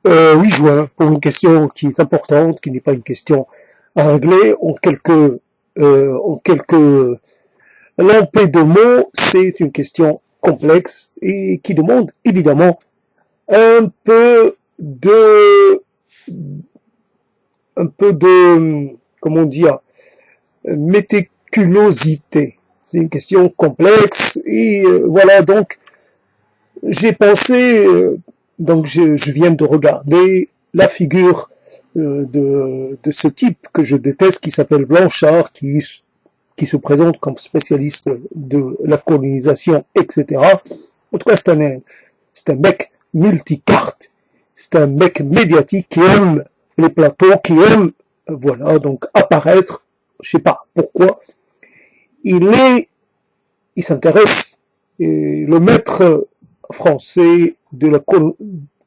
Oui, juin, pour une question qui est importante, qui n'est pas une question à régler en quelques lampées de mots. C'est une question complexe et qui demande évidemment un peu de, comment dire, méticulosité. C'est une question complexe et voilà, donc j'ai pensé, donc je viens de regarder la figure de ce type que je déteste, qui s'appelle Blanchard, qui se présente comme spécialiste de la colonisation, etc. En tout cas, c'est un mec multicarte, c'est un mec médiatique qui aime les plateaux, qui aime, voilà, donc apparaître, je sais pas pourquoi, il s'intéresse, le maître français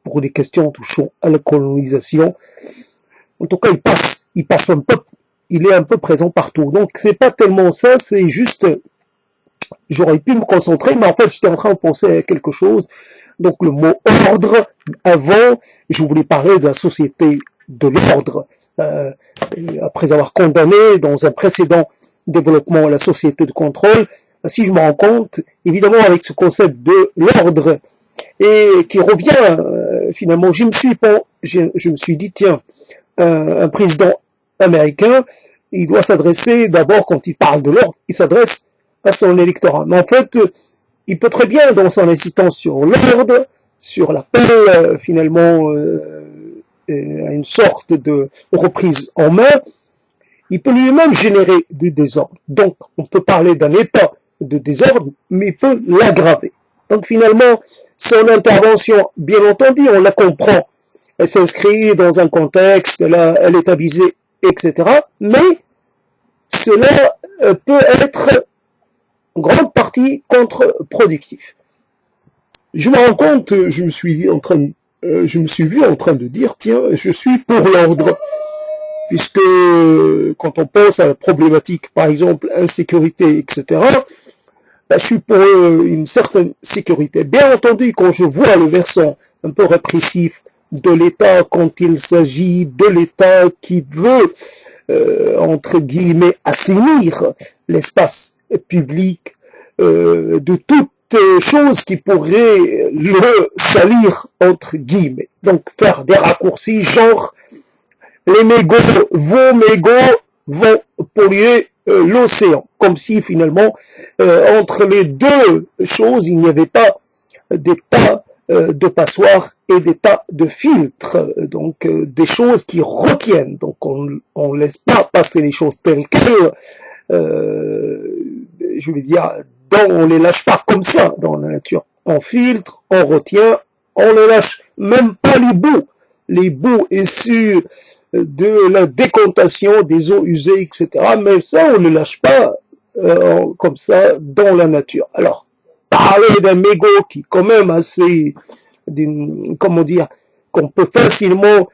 pour des questions touchant à la colonisation. En tout cas, il passe un peu, il est un peu présent partout. Donc, c'est pas tellement ça, c'est juste, j'aurais pu me concentrer, mais en fait, j'étais en train de penser à quelque chose. Donc, le mot ordre, avant, je voulais parler de la société de l'ordre, après avoir condamné dans un précédent développement la société de contrôle. Si je me rends compte, évidemment, avec ce concept de l'ordre, et qui revient, finalement, je me suis dit, tiens, un président américain, il doit s'adresser, d'abord, quand il parle de l'ordre, il s'adresse à son électorat. Mais en fait, il peut très bien, dans son insistance sur l'ordre, sur l'appel, finalement, à une sorte de reprise en main, il peut lui-même générer du désordre. Donc, on peut parler d'un état de désordre, mais il peut l'aggraver. Donc, finalement, son intervention, bien entendu, on la comprend. Elle s'inscrit dans un contexte, elle est avisée, etc. Mais cela peut être en grande partie contre-productif. Je me rends compte, je me suis vu en train de dire, tiens, je suis pour l'ordre. Puisque quand on pense à la problématique, par exemple, insécurité, etc., je suis pour une certaine sécurité. Bien entendu, quand je vois le versant un peu répressif de l'État, quand il s'agit de l'État qui veut, entre guillemets, assainir l'espace public de toute chose qui pourrait le salir, entre guillemets. Donc faire des raccourcis, genre les mégots, vos mégots vont polluer l'océan. Comme si finalement, entre les deux choses, il n'y avait pas des tas de passoires et des tas de filtres. Donc des choses qui retiennent. Donc on laisse pas passer les choses telles quelles. Je veux dire, on les lâche pas comme ça dans la nature. On filtre, on retient, on les lâche. Même pas les bouts issus de la décantation des eaux usées, etc. Mais ça, on ne le lâche pas comme ça dans la nature. Alors, parler d'un mégot qui est quand même assez, comment dire, qu'on peut facilement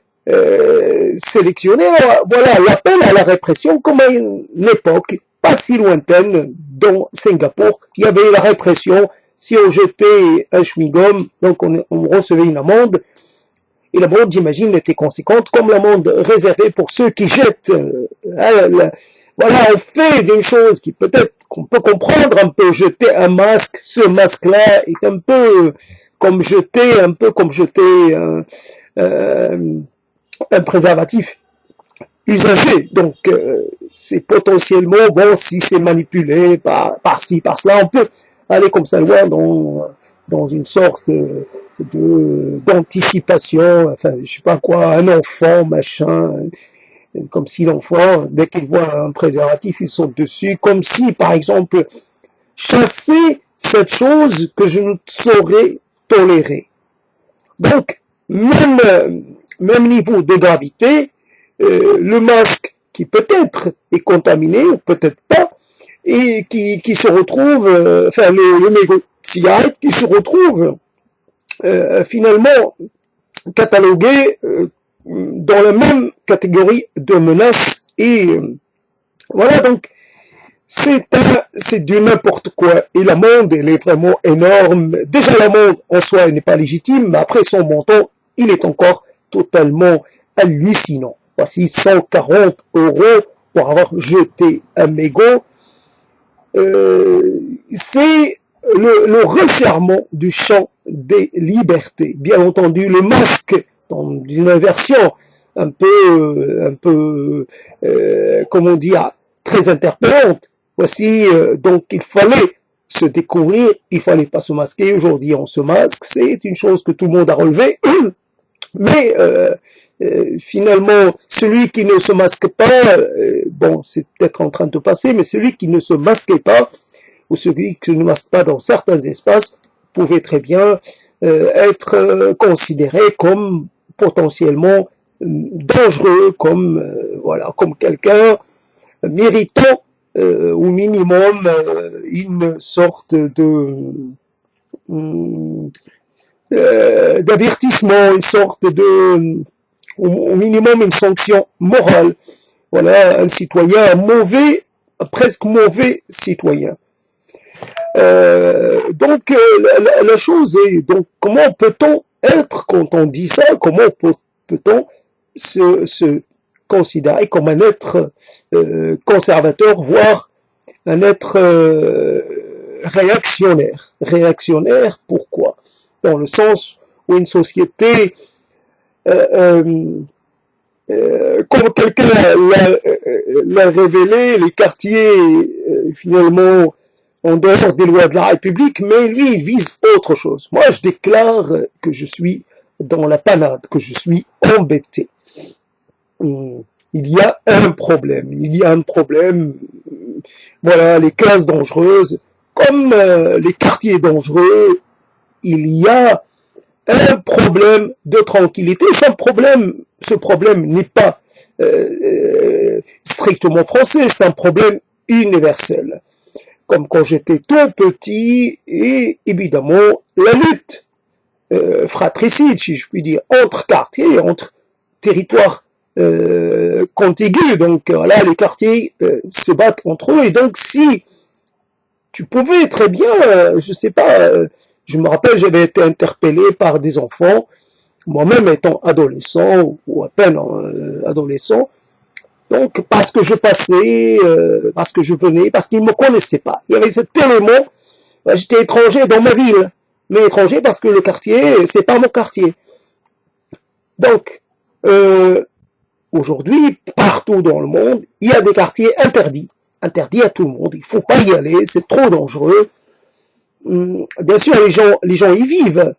sélectionner, voilà, l'appel à la répression comme à une époque pas si lointaine, dans Singapour, il y avait la répression. Si on jetait un chewing-gum, donc on recevait une amende, et l'amende, j'imagine, était conséquente, comme l'amende réservée pour ceux qui jettent. Voilà, on fait d'une chose qui peut-être qu'on peut comprendre un peu, jeter un masque, ce masque-là est un peu comme jeter un préservatif usagé. Donc, c'est potentiellement, bon, si c'est manipulé par-ci, par-cela, on peut aller comme ça loin dans une sorte d'anticipation, enfin, je sais pas quoi, un enfant, machin, comme si l'enfant, dès qu'il voit un préservatif, il saute dessus, comme si, par exemple, chasser cette chose que je ne saurais tolérer. Donc, même niveau de gravité, le masque qui peut-être est contaminé ou peut-être pas, et qui se retrouve, enfin le mégot de cigarette qui se retrouve finalement catalogué dans la même catégorie de menaces, et voilà, donc c'est du n'importe quoi, et l'amende elle est vraiment énorme. Déjà l'amende en soi elle n'est pas légitime, mais après son montant il est encore totalement hallucinant. Voici 140 € pour avoir jeté un mégot. C'est le resserrement du champ des libertés. Bien entendu, le masque, dans une version un peu comment dire, très interpellante. Voici, donc il fallait se découvrir, il fallait pas se masquer. Aujourd'hui, on se masque, c'est une chose que tout le monde a relevée. Mais finalement, celui qui ne se masque pas, bon, c'est peut-être en train de passer, mais celui qui ne se masquait pas, ou celui qui ne masque pas dans certains espaces, pouvait très bien être considéré comme potentiellement dangereux, comme voilà, comme quelqu'un méritant au minimum une sorte de d'avertissement, une sorte de, au minimum une sanction morale. Voilà, un citoyen, un mauvais, presque mauvais citoyen. Donc la chose est, donc comment peut-on être quand on dit ça, comment peut-on se considérer comme un être conservateur, voire un être réactionnaire. Réactionnaire, pourquoi? Dans le sens où une société, comme quelqu'un l'a révélé, les quartiers, finalement, en dehors des lois de la République, mais lui, il vise autre chose. Moi, je déclare que je suis dans la panade, que je suis embêté. Il y a un problème, voilà, les classes dangereuses, comme les quartiers dangereux, il y a un problème de tranquillité. Ce problème n'est pas strictement français, c'est un problème universel. Comme quand j'étais tout petit, et évidemment, la lutte fratricide, si je puis dire, entre quartiers, entre territoires contigus. Donc là, les quartiers se battent entre eux. Et donc, si tu pouvais très bien, je sais pas, je me rappelle, j'avais été interpellé par des enfants, moi-même étant adolescent, ou à peine adolescent, donc parce que je passais, parce que je venais, parce qu'ils ne me connaissaient pas. Il y avait cet élément, j'étais étranger dans ma ville, mais étranger parce que le quartier, c'est pas mon quartier. Donc, aujourd'hui, partout dans le monde, il y a des quartiers interdits à tout le monde, il faut pas y aller, c'est trop dangereux. Bien sûr, les gens y vivent,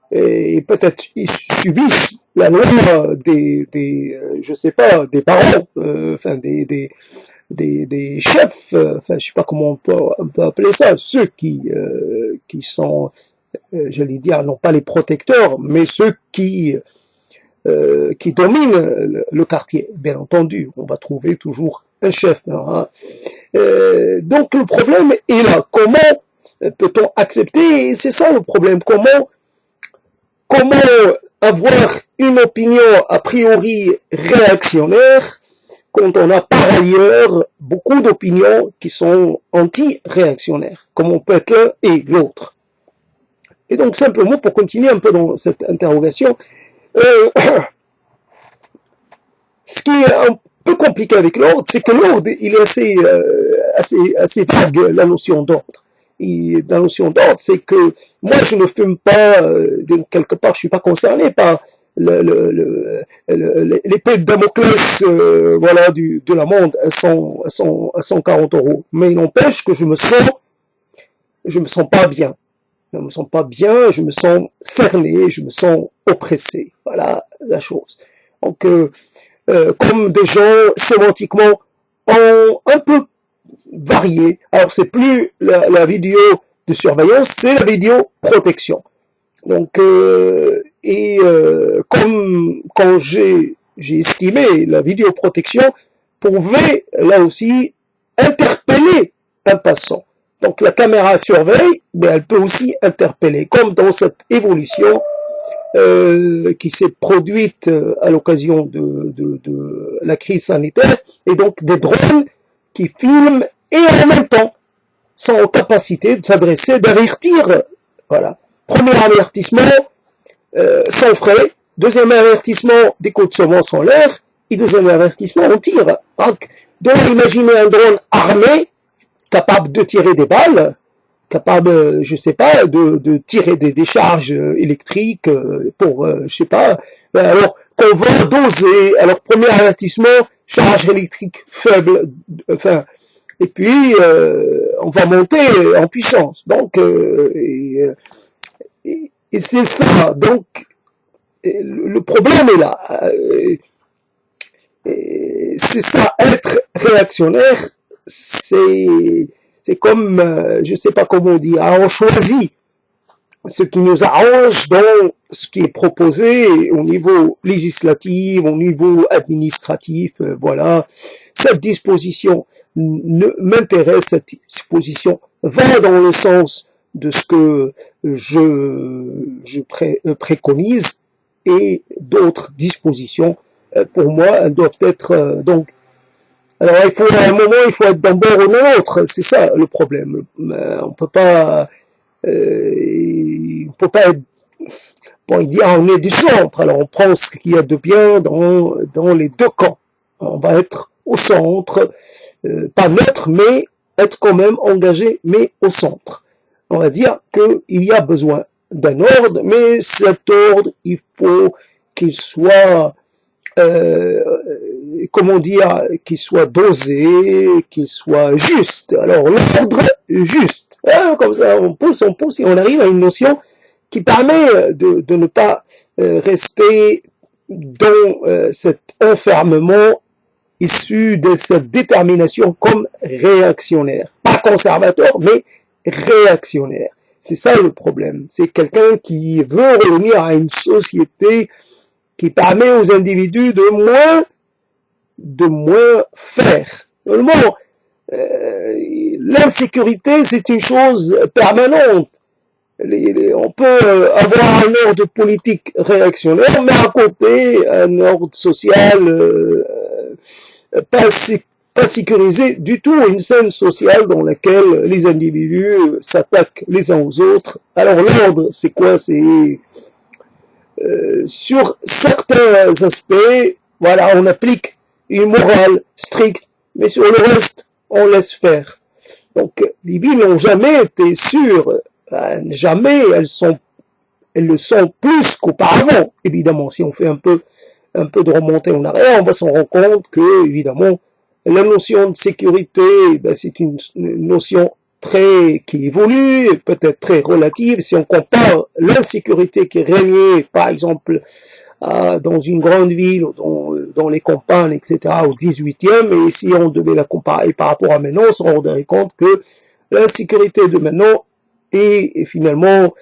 et peut-être ils subissent la loi je sais pas, des parents, enfin des chefs, enfin je sais pas comment on peut appeler ça, ceux qui sont, j'allais dire, non pas les protecteurs, mais ceux qui dominent le quartier. Bien entendu, on va trouver toujours un chef. Hein. Donc le problème est là. Comment peut-on accepter? Et c'est ça le problème. Comment avoir une opinion a priori réactionnaire quand on a par ailleurs beaucoup d'opinions qui sont anti-réactionnaires, comme on peut être l'un et l'autre. Et donc simplement pour continuer un peu dans cette interrogation, ce qui est un peu compliqué avec l'ordre, c'est que l'ordre, il est assez vague, la notion d'ordre. Et la notion d'ordre, c'est que moi, je ne fume pas, quelque part, je suis pas concerné par l'épée de Damoclès, voilà, de l'amende à 140 €. Mais il n'empêche que je me sens pas bien. Je me sens pas bien, je me sens cerné, je me sens oppressé. Voilà la chose. Donc, comme des gens sémantiquement ont un peu varié. Alors c'est plus la vidéo de surveillance, c'est la vidéo protection. Donc comme quand j'ai estimé la vidéo protection pouvait là aussi interpeller un passant. Donc la caméra surveille, mais elle peut aussi interpeller, comme dans cette évolution qui s'est produite à l'occasion de la crise sanitaire, et donc des drones qui filment et en même temps sont en capacité de s'adresser, d'avertir. Voilà. Premier avertissement, sans frais, Deuxième avertissement, déco de semences en l'air. Et deuxième avertissement, on tire. Donc, imaginez un drone armé, capable de tirer des balles, capable, je sais pas, de tirer des décharges électriques pour, je sais pas. Alors, qu'on va doser. Alors, premier avertissement, charge électrique faible, enfin, et puis on va monter en puissance. Donc, et c'est ça. Donc, le problème est là. C'est ça, être réactionnaire, c'est comme, je sais pas comment on dit, on choisit ce qui nous arrange dans ce qui est proposé au niveau législatif, au niveau administratif, voilà. Cette disposition m'intéresse, cette disposition va dans le sens de ce que je préconise, et d'autres dispositions, pour moi, elles doivent être donc. Alors, à un moment, il faut être d'un bord ou de l'autre, c'est ça le problème. On peut pas être, bon, il dit, on est du centre, alors on prend ce qu'il y a de bien dans les deux camps. On va être au centre, pas neutre, mais être quand même engagé, mais au centre. On va dire qu'il y a besoin d'un ordre, mais cet ordre, il faut qu'il soit, comment dire, qu'il soit dosé, qu'il soit juste. Alors, l'ordre juste, hein, comme ça, on pousse, et on arrive à une notion qui permet de ne pas rester dans cet enfermement issu de cette détermination comme réactionnaire. Pas conservateur, mais réactionnaire. C'est ça le problème. C'est quelqu'un qui veut revenir à une société qui permet aux individus de moins faire. L'insécurité, c'est une chose permanente. On peut avoir un ordre politique réactionnaire, mais à côté, un ordre social pas sécurisé du tout, une scène sociale dans laquelle les individus s'attaquent les uns aux autres. Alors l'ordre, c'est quoi? C'est sur certains aspects, voilà, on applique une morale stricte, mais sur le reste, on laisse faire. Donc les villes n'ont jamais été sûres, jamais elles le sont plus qu'auparavant. Évidemment, si on fait un peu de remontée en arrière, on va s'en rendre compte que, évidemment, la notion de sécurité, c'est une notion qui évolue, peut-être très relative. Si on compare l'insécurité qui régnait, par exemple, dans une grande ville, dans les campagnes, etc., au 18e, et si on devait la comparer par rapport à maintenant, on se rendrait compte que l'insécurité de maintenant est finalement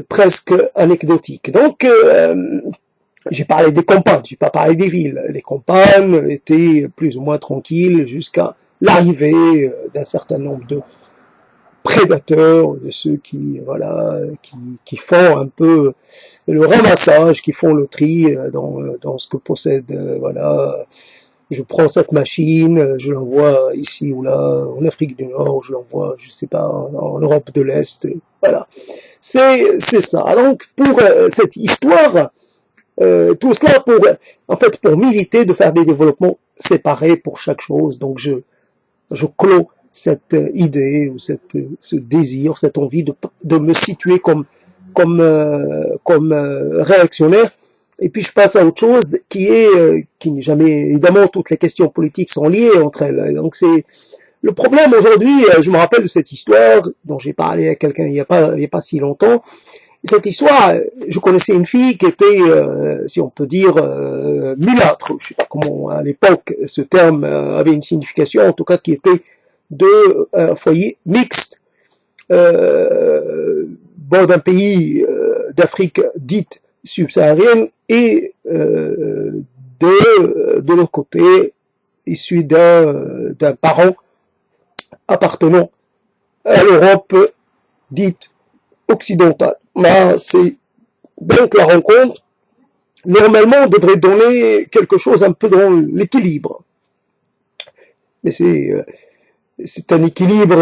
presque anecdotique. Donc, j'ai parlé des campagnes, j'ai pas parlé des villes. Les campagnes étaient plus ou moins tranquilles jusqu'à l'arrivée d'un certain nombre de prédateurs, de ceux qui font un peu le ramassage, qui font le tri dans ce que possède, voilà. Je prends cette machine, je l'envoie ici ou là, en Afrique du Nord, je l'envoie, je sais pas, en Europe de l'Est, voilà. C'est ça. Donc, pour cette histoire, tout cela pour militer de faire des développements séparés pour chaque chose. Donc, je clôt cette idée ou ce désir, cette envie de me situer comme réactionnaire. Et puis je passe à autre chose qui n'est jamais, évidemment, toutes les questions politiques sont liées entre elles. Donc c'est le problème aujourd'hui. Je me rappelle de cette histoire dont j'ai parlé à quelqu'un il y a pas si longtemps. Cette histoire, je connaissais une fille qui était, si on peut dire, mulâtre. Je sais pas comment à l'époque ce terme avait une signification, en tout cas qui était de un foyer mixte, d'un pays d'Afrique dite subsaharienne et de l'autre côté issu d'un parent appartenant à l'Europe dite occidentale. C'est donc la rencontre normalement devrait donner quelque chose un peu dans l'équilibre, mais c'est un équilibre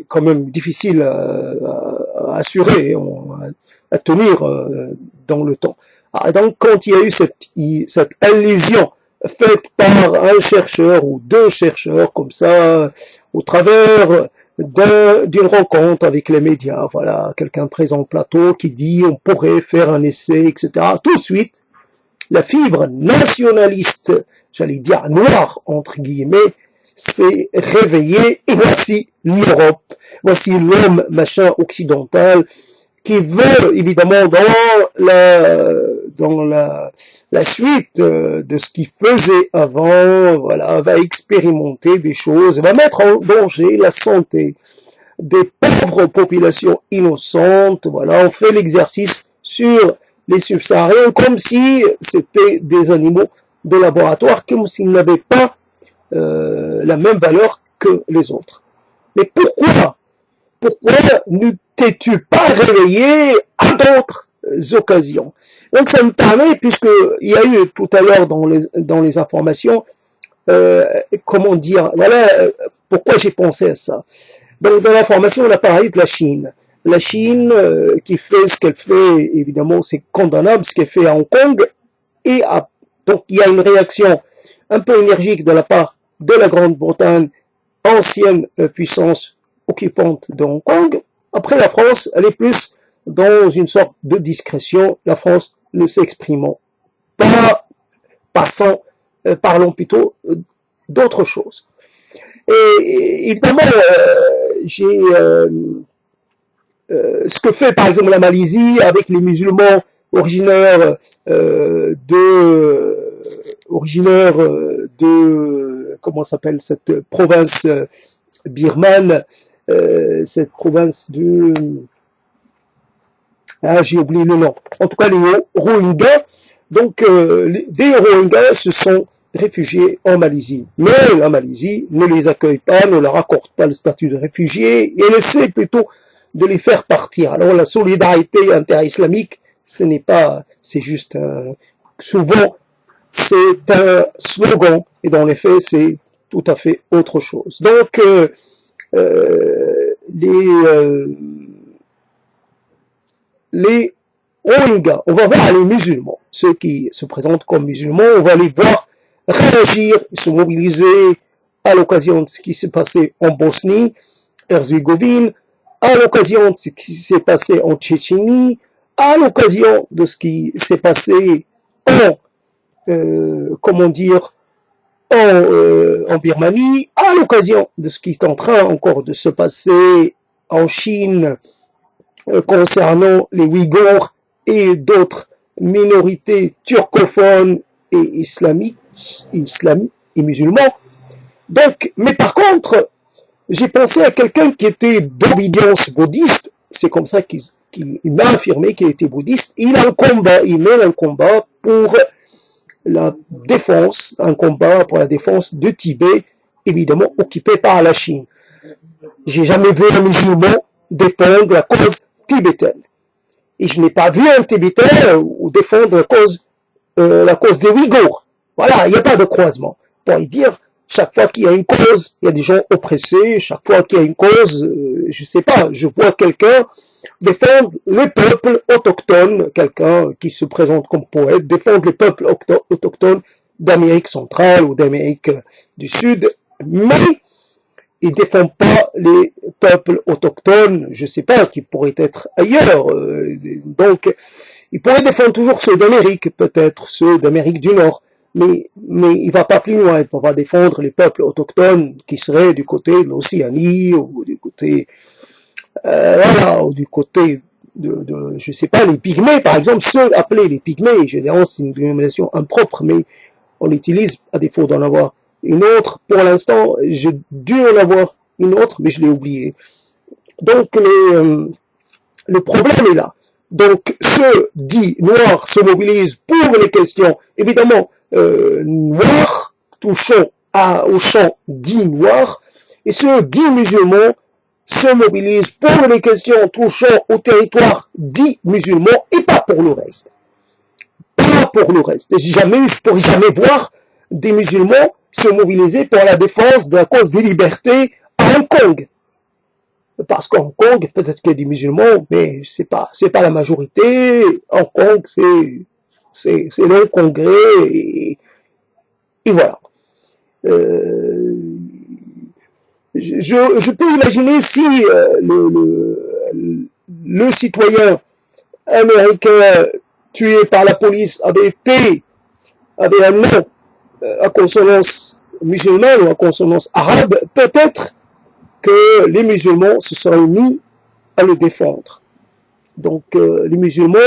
quand même difficile à assurer, à tenir dans le temps. Donc, quand il y a eu cette allusion faite par un chercheur ou deux chercheurs, comme ça, au travers d'une rencontre avec les médias, voilà, quelqu'un présent au plateau qui dit on pourrait faire un essai, etc. Tout de suite, la fibre nationaliste, j'allais dire noire, entre guillemets, s'est réveillée, et voici l'Europe, voici l'homme machin occidental, qui veut évidemment dans la suite de ce qu'il faisait avant, voilà, va expérimenter des choses, va mettre en danger la santé des pauvres populations innocentes. Voilà, on fait l'exercice sur les subsahariens comme si c'était des animaux de laboratoire, comme s'ils n'avaient pas la même valeur que les autres. Mais pourquoi ne t'es-tu pas réveillé à d'autres occasions? Donc ça me permet, puisqu'il y a eu tout à l'heure dans les informations, comment dire, voilà pourquoi j'ai pensé à ça. Donc dans l'information, on a parlé de la Chine. La Chine qui fait ce qu'elle fait, évidemment, c'est condamnable, ce qu'elle fait à Hong Kong. Donc il y a une réaction un peu énergique de la part de la Grande-Bretagne, ancienne puissance occupante de Hong Kong. Après la France, elle est plus dans une sorte de discrétion, la France ne s'exprimant pas, parlons plutôt d'autre chose. Et évidemment, ce que fait par exemple la Malaisie avec les musulmans originaires de comment s'appelle cette province birmane, cette province de j'ai oublié le nom. En tout cas, les Rohingyas. Donc, des Rohingyas se sont réfugiés en Malaisie. Mais la Malaisie ne les accueille pas, ne leur accorde pas le statut de réfugiés et essaie plutôt de les faire partir. Alors, la solidarité inter-islamique, ce n'est pas, c'est juste souvent, c'est un slogan et dans les faits, c'est tout à fait autre chose. Donc, les Rohingyas, on va voir les musulmans, ceux qui se présentent comme musulmans, on va les voir réagir, se mobiliser à l'occasion de ce qui s'est passé en Bosnie, Herzégovine, à l'occasion de ce qui s'est passé en Tchétchénie, à l'occasion de ce qui s'est passé en Birmanie, à l'occasion de ce qui est en train encore de se passer en Chine concernant les Ouïghours et d'autres minorités turcophones et et musulmans. Donc, mais par contre, j'ai pensé à quelqu'un qui était d'obédience bouddhiste, c'est comme ça qu'il m'a affirmé qu'il était bouddhiste. Il mène un combat pour la défense, de Tibet, évidemment occupé par la Chine. J'ai jamais vu un musulman défendre la cause tibétaine. Et je n'ai pas vu un Tibétain défendre la cause des Ouïghours. Voilà, il n'y a pas de croisement. Pour y dire, chaque fois qu'il y a une cause, il y a des gens oppressés. Chaque fois qu'il y a une cause, je sais pas, je vois quelqu'un défendre les peuples autochtones, quelqu'un qui se présente comme poète, défendre les peuples autochtones d'Amérique centrale ou d'Amérique du Sud, mais il ne défend pas les peuples autochtones, je sais pas, qui pourraient être ailleurs. Donc, il pourrait défendre toujours ceux d'Amérique, peut-être ceux d'Amérique du Nord, mais il va pas plus loin. Il va défendre les peuples autochtones qui seraient du côté de l'Océanie ou du côté, ou du côté je sais pas, les Pygmées, par exemple, ceux appelés les Pygmées. Généralement, c'est une dénomination impropre, mais on l'utilise à défaut d'en avoir une autre. Pour l'instant, j'ai dû en avoir une autre, mais je l'ai oublié. Donc, le problème est là. Donc, ceux dits noirs se mobilisent pour les questions, évidemment, noirs, touchant au champ dit noir, et ceux dits musulmans se mobilisent pour les questions touchant au territoire dit musulman et pas pour le reste. Pas pour le reste. Je ne pourrais jamais voir des musulmans se mobiliser pour la défense de la cause des libertés à Hong Kong. Parce qu'Hong Kong, peut-être qu'il y a des musulmans, mais c'est pas la majorité. Hong Kong, c'est le congrès, et voilà. Je peux imaginer si le citoyen américain tué par la police avait un nom à consonance musulmane ou à consonance arabe, peut-être que les musulmans se seraient mis à le défendre. Donc les musulmans,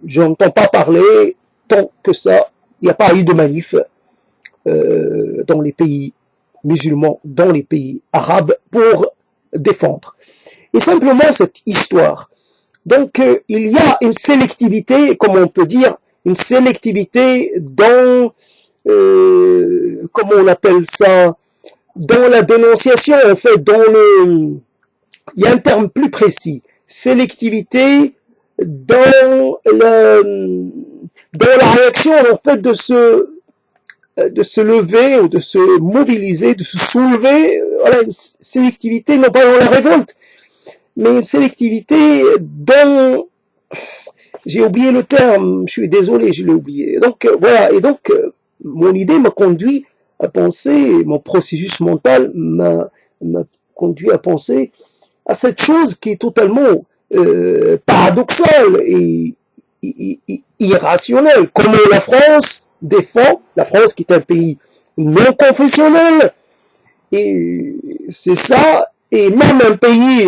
je n'entends pas parler tant que ça, il n'y a pas eu de manif dans les pays musulmans, dans les pays arabes, pour défendre. Et simplement cette histoire. Donc il y a une sélectivité, comme on peut dire, une sélectivité dans, comment on appelle ça, dans la dénonciation, en fait, il y a un terme plus précis, sélectivité dans la réaction, en fait, de se lever ou de se mobiliser, de se soulever, voilà, une sélectivité, non pas dans la révolte, mais une sélectivité dans, j'ai oublié le terme, je suis désolé, je l'ai oublié. Donc voilà, et donc mon idée m'a conduit à penser, mon processus mental m'a conduit à penser à cette chose qui est totalement paradoxale et irrationnelle. Comment la France défend, la France qui est un pays non confessionnel, et c'est ça, et même un pays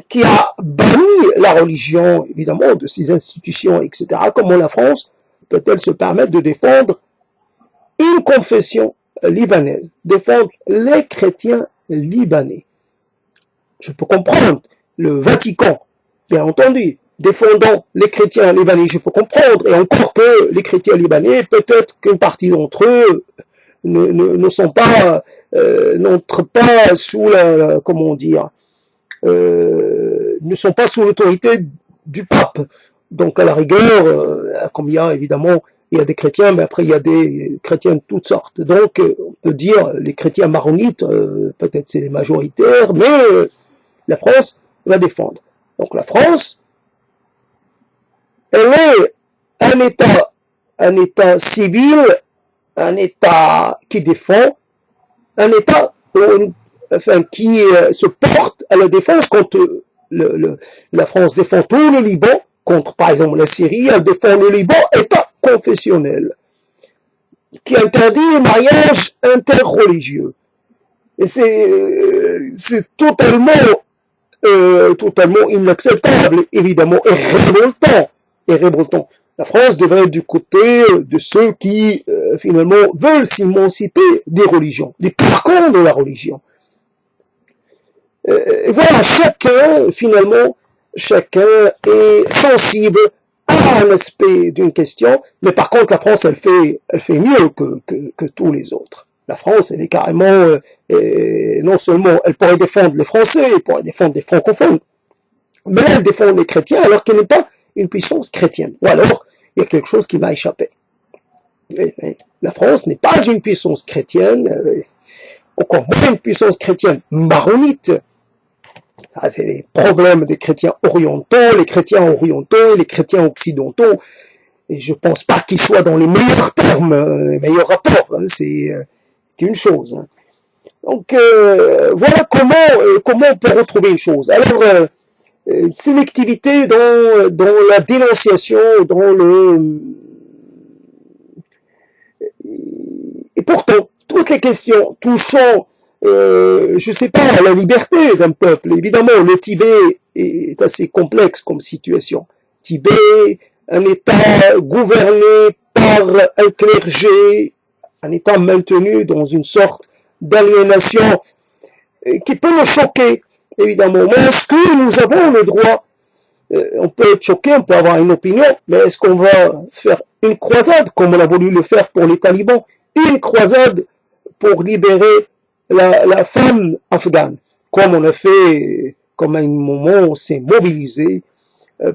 qui a banni la religion, évidemment, de ses institutions, etc. Comment la France peut-elle se permettre de défendre une confession libanaise, défendre les chrétiens libanais? Je peux comprendre le Vatican, bien entendu, défendant les chrétiens libanais, je peux comprendre, et encore que les chrétiens libanais, peut-être qu'une partie d'entre eux ne sont pas, n'entrent pas sous la comment dire, ne sont pas sous l'autorité du pape. Donc à la rigueur, comme il y a évidemment, il y a des chrétiens, mais après il y a des chrétiens de toutes sortes. Donc on peut dire les chrétiens maronites, peut-être c'est les majoritaires, mais la France va défendre. Donc la France, elle est un État civil, un État qui défend, un État enfin, qui se porte à la défense contre la France défend tout le Liban, contre par exemple la Syrie, elle défend le Liban, État confessionnel, qui interdit le mariage interreligieux. Et c'est totalement inacceptable, évidemment, et révoltant. La France devrait être du côté de ceux qui, finalement, veulent s'émanciper des religions, des carcans de la religion. Et voilà, chacun est sensible à un aspect d'une question, mais par contre, la France, elle fait mieux que tous les autres. La France, elle est carrément, non seulement, elle pourrait défendre les Français, elle pourrait défendre les francophones, mais elle défend les chrétiens alors qu'elle n'est pas une puissance chrétienne. Ou alors, il y a quelque chose qui m'a échappé. La France n'est pas une puissance chrétienne, encore moins une puissance chrétienne maronite. Ah, c'est les problèmes des chrétiens orientaux, les chrétiens orientaux et les chrétiens occidentaux. Et je pense pas qu'ils soient dans les meilleurs termes, les meilleurs rapports. Hein, c'est une chose. Hein. Donc voilà comment on peut retrouver une chose. Alors sélectivité dans la dénonciation, et pourtant toutes les questions touchant je sais pas, la liberté d'un peuple. Évidemment, le Tibet est assez complexe comme situation. Tibet, un État gouverné par un clergé, un État maintenu dans une sorte d'aliénation qui peut nous choquer, évidemment. Mais est-ce que nous avons le droit, on peut être choqué, on peut avoir une opinion, mais est-ce qu'on va faire une croisade, comme on a voulu le faire pour les talibans, une croisade pour libérer la femme afghane, comme on a fait, comme à un moment on s'est mobilisé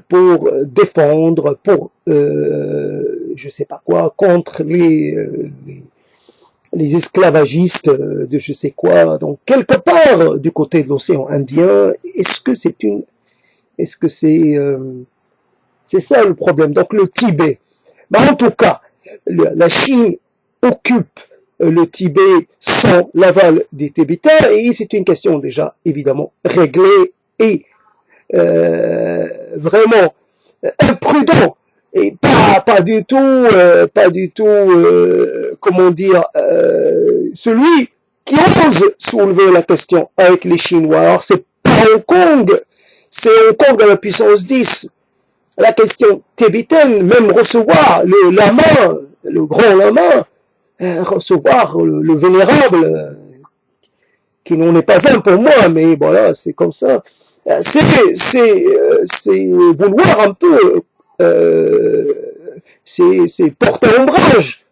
pour défendre, pour je sais pas quoi, contre les esclavagistes de je sais quoi. Donc quelque part du côté de l'océan Indien, est-ce que c'est C'est ça le problème. Donc le Tibet. Mais en tout cas, la Chine occupe le Tibet sans l'aval des Tibétains, et c'est une question déjà évidemment réglée et vraiment imprudent, et pas du tout, comment dire, celui qui ose soulever la question avec les Chinois. Alors c'est pas Hong Kong, c'est Hong Kong à la puissance 10. La question tibétaine, même recevoir le lama, le grand lama, recevoir le vénérable, qui n'en est pas un pour moi, mais voilà, c'est comme ça. C'est vouloir un peu, c'est porter ombrage,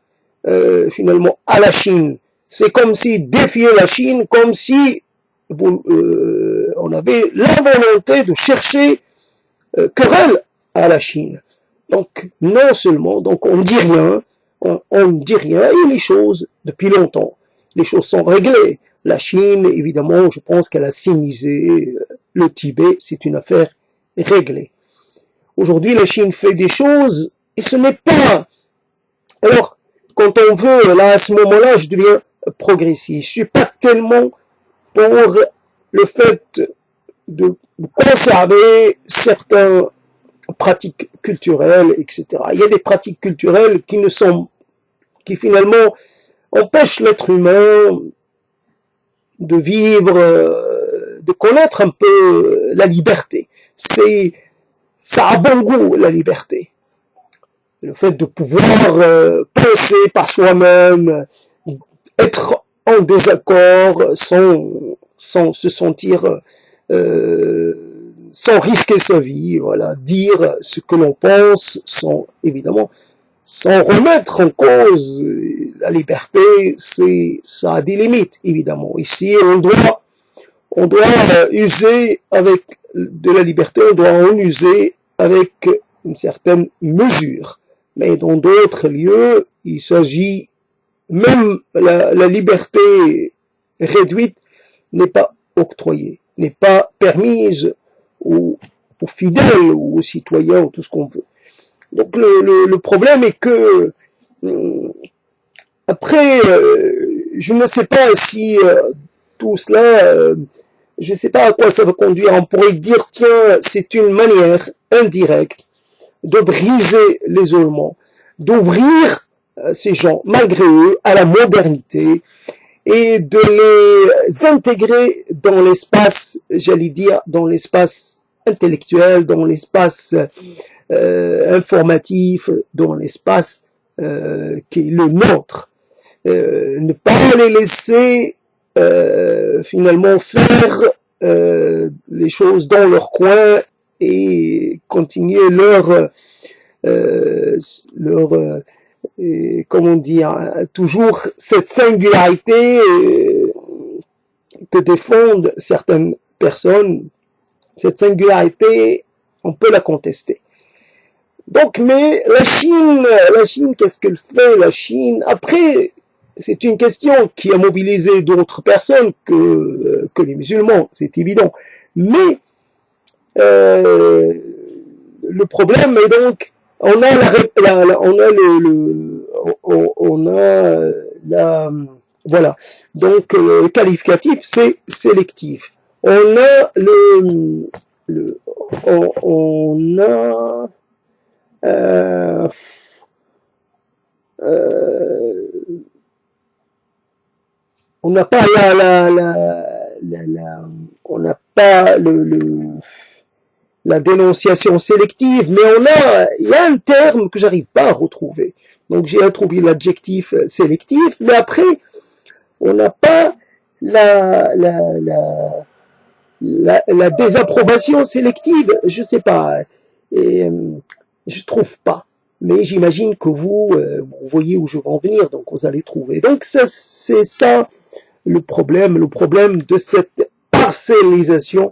finalement, à la Chine. C'est comme si défier la Chine, comme si on avait la volonté de chercher querelle à la Chine. Donc, non seulement, donc on ne dit rien, on ne dit rien, et les choses, depuis longtemps, les choses sont réglées. La Chine, évidemment, je pense qu'elle a sinisé le Tibet, c'est une affaire réglée. Aujourd'hui, la Chine fait des choses, et ce n'est pas... Alors, quand on veut, là, à ce moment-là, je deviens progressiste. Je suis pas tellement pour le fait de conserver certaines pratiques culturelles, etc. Il y a des pratiques culturelles qui finalement empêchent l'être humain de vivre, de connaître un peu la liberté. Ça a bon goût, la liberté. Le fait de pouvoir penser par soi-même, être en désaccord sans se sentir, sans risquer sa vie, voilà, dire ce que l'on pense, sans remettre en cause la liberté, ça a des limites, évidemment. Ici, on doit user avec de la liberté, on doit en user avec une certaine mesure. Mais dans d'autres lieux, il s'agit, même la liberté réduite n'est pas octroyée, n'est pas permise aux fidèles ou aux citoyens ou tout ce qu'on veut. Donc le problème est que après, je ne sais pas si tout cela, je ne sais pas à quoi ça va conduire. On pourrait dire, tiens, c'est une manière indirecte de briser l'isolement, d'ouvrir ces gens, malgré eux, à la modernité et de les intégrer dans l'espace, j'allais dire, dans l'espace intellectuel, dans l'espace informatif, dans l'espace qui est le nôtre. Ne pas les laisser finalement faire les choses dans leur coin et continuer leur comment dire, toujours cette singularité que défendent certaines personnes. Cette singularité, on peut la contester. Donc, mais la Chine, qu'est-ce qu'elle fait, la Chine? Après, c'est une question qui a mobilisé d'autres personnes que les musulmans, c'est évident. Mais le problème est donc, voilà. Donc le qualificatif c'est sélectif. On a on n'a pas on n'a pas la dénonciation sélective, mais il y a un terme que j'arrive pas à retrouver. Donc j'ai introduit l'adjectif sélectif, mais après on n'a pas la désapprobation sélective, je sais pas, et je trouve pas. Mais j'imagine que vous voyez où je veux en venir, donc vous allez trouver. Donc c'est ça le problème de cette parcellisation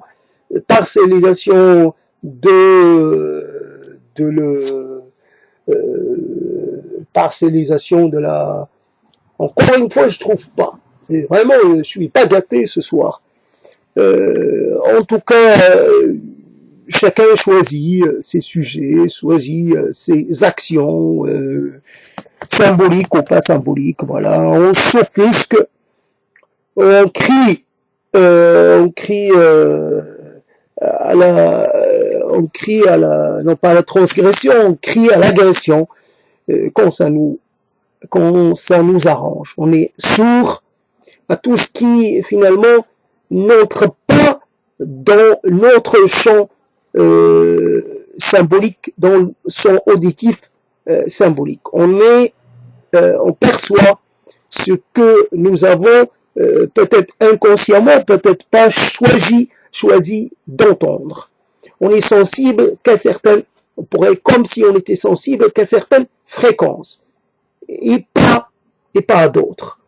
parcellisation de la. Encore une fois, je trouve pas. C'est vraiment, je suis pas gâté ce soir. En tout cas, chacun choisit ses sujets, choisit ses actions, symboliques ou pas symboliques, voilà. On s'offusque, on crie, on crie à la, non pas à la transgression, on crie à l'agression quand ça nous arrange. On est sourd à tout ce qui finalement n'entre pas dans notre champ symbolique, dans le champ auditif symbolique. On perçoit ce que nous avons peut-être inconsciemment, peut-être pas choisi d'entendre. On est sensible qu'à certaines, on pourrait comme si on était sensible qu'à certaines fréquences et pas à d'autres.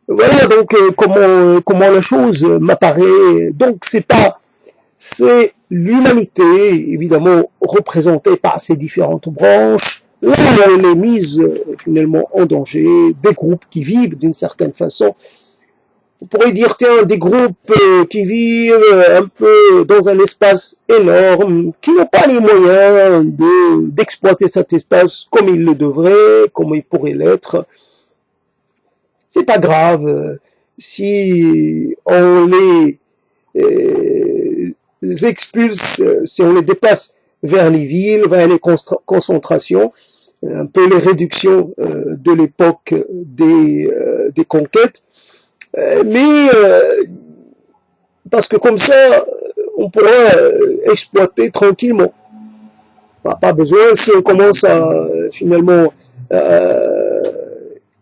Voilà donc comment la chose m'apparaît. Donc c'est l'humanité évidemment représentée par ces différentes branches. Là elle est mise finalement en danger, des groupes qui vivent d'une certaine façon. On pourrait dire, tiens, des groupes qui vivent un peu dans un espace énorme, qui n'ont pas les moyens d'exploiter cet espace comme ils le devraient, comme il pourrait l'être. C'est pas grave si on les expulse, si on les déplace vers les villes, vers les concentrations, un peu les réductions de l'époque des conquêtes. Mais parce que comme ça, on pourra exploiter tranquillement. Pas besoin, si on commence à finalement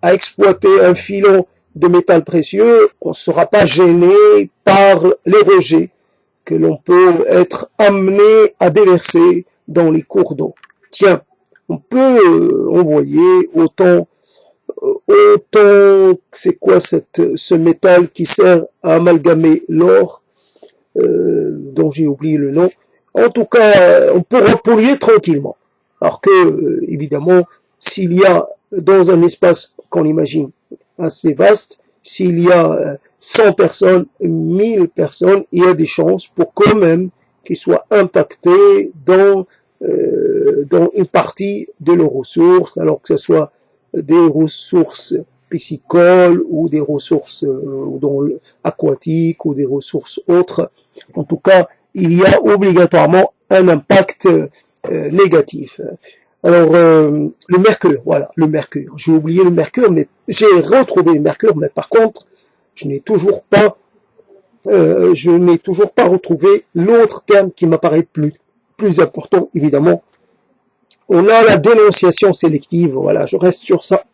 à exploiter un filon de métal précieux, on ne sera pas gêné par les rejets que l'on peut être amené à déverser dans les cours d'eau. Tiens, on peut envoyer autant c'est quoi ce métal qui sert à amalgamer l'or, dont j'ai oublié le nom. En tout cas, on pourra polluer tranquillement. Alors que, évidemment, s'il y a dans un espace qu'on imagine assez vaste, s'il y a 100 personnes, 1000 personnes, il y a des chances pour quand même qu'ils soient impactés dans une partie de leurs ressources, alors que ce soit des ressources piscicoles ou des ressources aquatiques ou des ressources autres. En tout cas, il y a obligatoirement un impact négatif. Alors, le mercure, voilà, le mercure. J'ai oublié le mercure, mais j'ai retrouvé le mercure, mais par contre, je n'ai toujours pas retrouvé l'autre terme qui m'apparaît plus important, évidemment. On a la dénonciation sélective, voilà, je reste sur ça.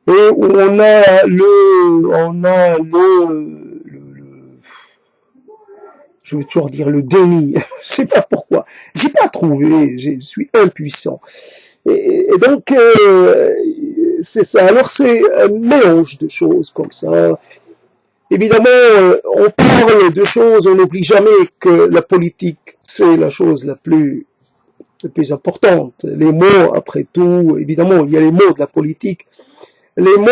Et on a je vais toujours dire le déni, je sais pas pourquoi, j'ai pas trouvé, je suis impuissant. Et donc, c'est ça, alors c'est un mélange de choses comme ça. Évidemment, on parle de choses, on n'oublie jamais que la politique, c'est la chose la plus importante. Les mots, après tout, évidemment, il y a les mots de la politique. Les mots,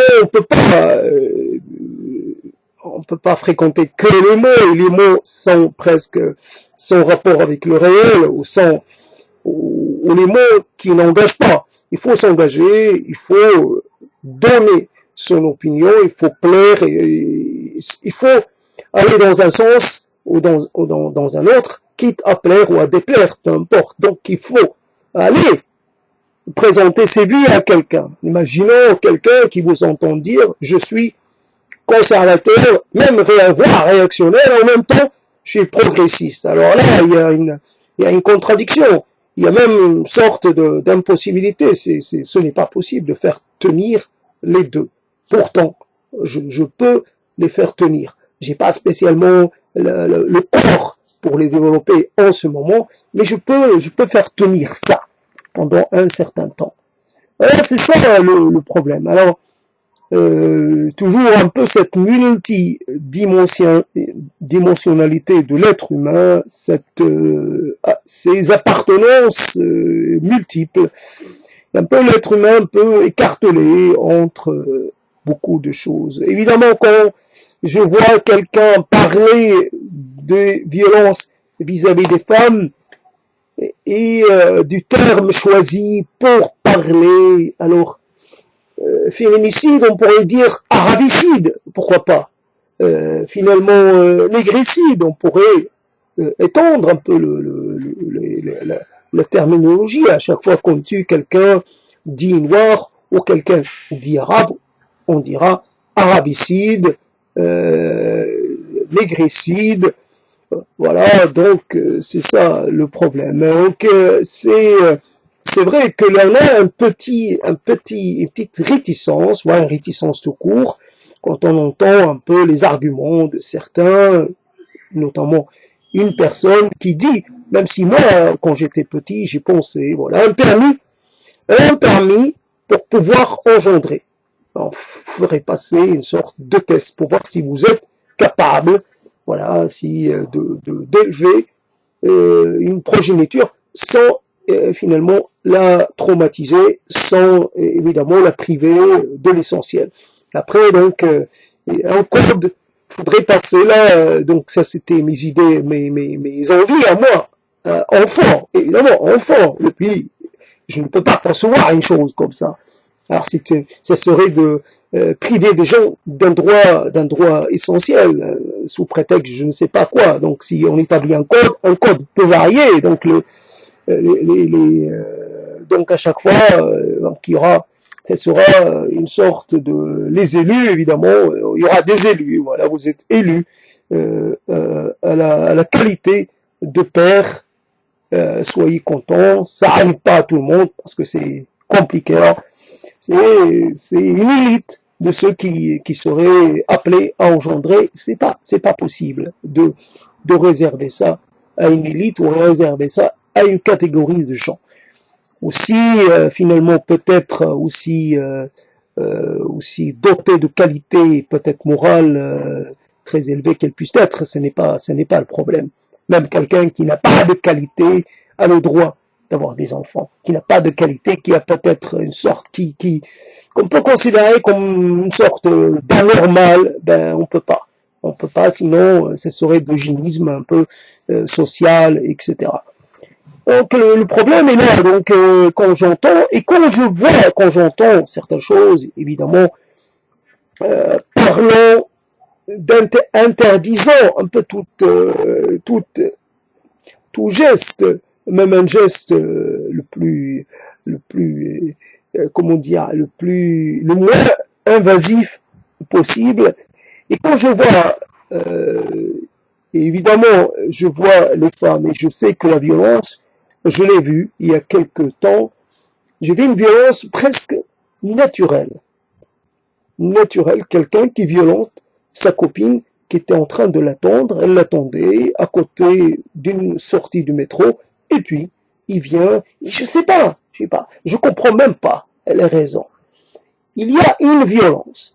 on peut pas fréquenter que les mots, et les mots sont presque sans rapport avec le réel, ou les mots qui n'engagent pas. Il faut s'engager, il faut donner son opinion, il faut plaire, il faut aller dans un sens ou dans un autre, quitte à plaire ou à déplaire, peu importe. Donc il faut aller présenter ses vues à quelqu'un. Imaginons quelqu'un qui vous entend dire « je suis conservateur, même voire réactionnaire, en même temps je suis progressiste ». Alors là, il y a une contradiction, il y a même une sorte d'impossibilité, ce n'est pas possible de faire tenir les deux. Pourtant, je peux les faire tenir. J'ai pas spécialement le corps pour les développer en ce moment, mais je peux faire tenir ça pendant un certain temps. Alors c'est ça le problème. Alors toujours un peu cette multidimensionnalité de l'être humain, ces appartenances multiples, un peu l'être humain un peu écartelé entre beaucoup de choses. Évidemment, quand je vois quelqu'un parler de violence vis-à-vis des femmes et du terme choisi pour parler. Alors, féminicide, on pourrait dire arabicide, pourquoi pas. Finalement, négricide, on pourrait étendre un peu la terminologie. À chaque fois qu'on tue quelqu'un dit noir ou quelqu'un dit arabe, on dira arabicide, négricide. Voilà, donc c'est ça le problème. Donc c'est vrai que l'on a une petite réticence, voire une réticence tout court, quand on entend un peu les arguments de certains, notamment une personne qui dit, même si moi, quand j'étais petit, j'ai pensé, voilà, un permis pour pouvoir engendrer. On ferait passer une sorte de test pour voir si vous êtes capable, voilà, si d'élever une progéniture sans finalement la traumatiser, sans évidemment la priver de l'essentiel. Après, donc, un code faudrait passer là, donc ça c'était mes idées, mes envies à moi, enfant, évidemment, enfant, et puis je ne peux pas concevoir une chose comme ça. Alors ça serait de priver des gens d'un droit essentiel, sous prétexte je ne sais pas quoi. Donc si on établit un code peut varier, donc donc à chaque fois, donc il y aura, ça sera une sorte de, les élus évidemment, il y aura des élus, voilà, vous êtes élus à la qualité de père, soyez contents, ça arrive pas à tout le monde parce que c'est compliqué, hein. C'est une élite de ceux qui seraient appelés à engendrer, c'est pas possible de réserver ça à une élite ou réserver ça à une catégorie de gens. Aussi, finalement, peut-être aussi dotés de qualités peut-être morales très élevées qu'elles puissent être, ce n'est pas le problème. Même quelqu'un qui n'a pas de qualité a le droit d'avoir des enfants, qui n'a pas de qualité, qui a peut-être une sorte qu'on peut considérer comme une sorte d'anormal, ben on peut pas, sinon ça serait de l'eugénisme un peu social, etc. Donc le problème est là. Donc quand j'entends certaines choses, évidemment, parlant interdisant un peu tout geste, même un geste comment dire, le moins invasif possible. Et quand je vois, évidemment, je vois les femmes et je sais que la violence, je l'ai vu il y a quelque temps, j'ai vu une violence presque naturelle, quelqu'un qui violente sa copine qui était en train de l'attendre, elle l'attendait à côté d'une sortie du métro, et puis il vient, je sais pas, je comprends même pas les raisons. Il y a une violence,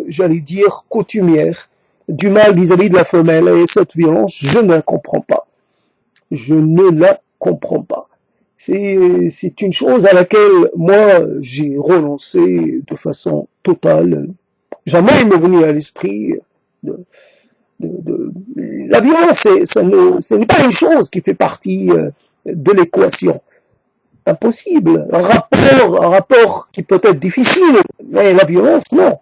j'allais dire coutumière, du mâle vis-à-vis de la femelle, et cette violence, je ne la comprends pas. C'est une chose à laquelle moi j'ai renoncé de façon totale. Jamais il m'est venu à l'esprit la violence, ce n'est pas une chose qui fait partie de l'équation. Impossible. Un rapport qui peut être difficile, mais la violence, non.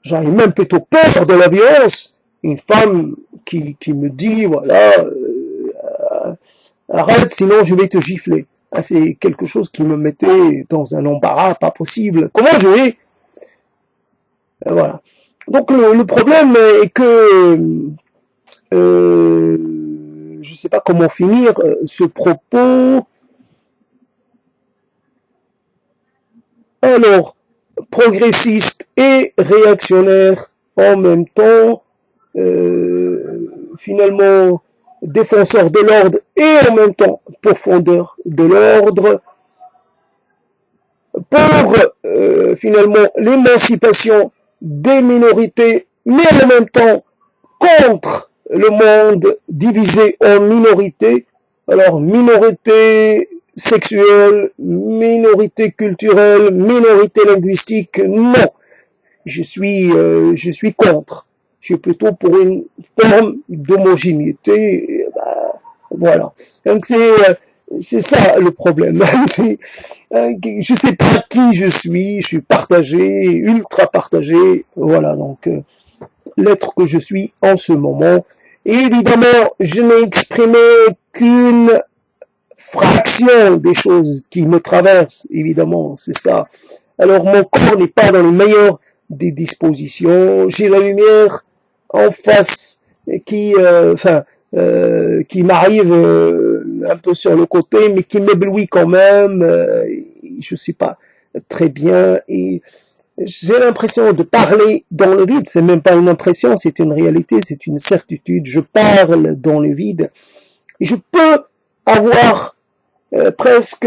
J'en ai même plutôt peur de la violence. Une femme qui me dit, voilà, arrête, sinon je vais te gifler. Ah, c'est quelque chose qui me mettait dans un embarras pas possible. Comment je vais voilà. Donc le problème est que je ne sais pas comment finir ce propos. Alors, progressiste et réactionnaire en même temps, finalement défenseur de l'ordre et en même temps pourfendeur de l'ordre, pour finalement l'émancipation des minorités, mais en même temps contre le monde divisé en minorités. Alors, minorité sexuelle, minorité culturelle, minorité linguistique, non. Je suis contre. je suis plutôt pour une forme d'homogénéité. Voilà. Donc c'est ça le problème. Je sais pas qui je suis partagé, ultra partagé. Voilà, donc l'être que je suis en ce moment. Et évidemment, je n'ai exprimé qu'une fraction des choses qui me traversent, évidemment, c'est ça. Alors mon corps n'est pas dans le meilleur des dispositions. J'ai la lumière en face qui, qui m'arrive un peu sur le côté, mais qui m'éblouit quand même. Je sais pas très bien et j'ai l'impression de parler dans le vide. C'est même pas une impression, c'est une réalité, c'est une certitude. Je parle dans le vide et je peux avoir presque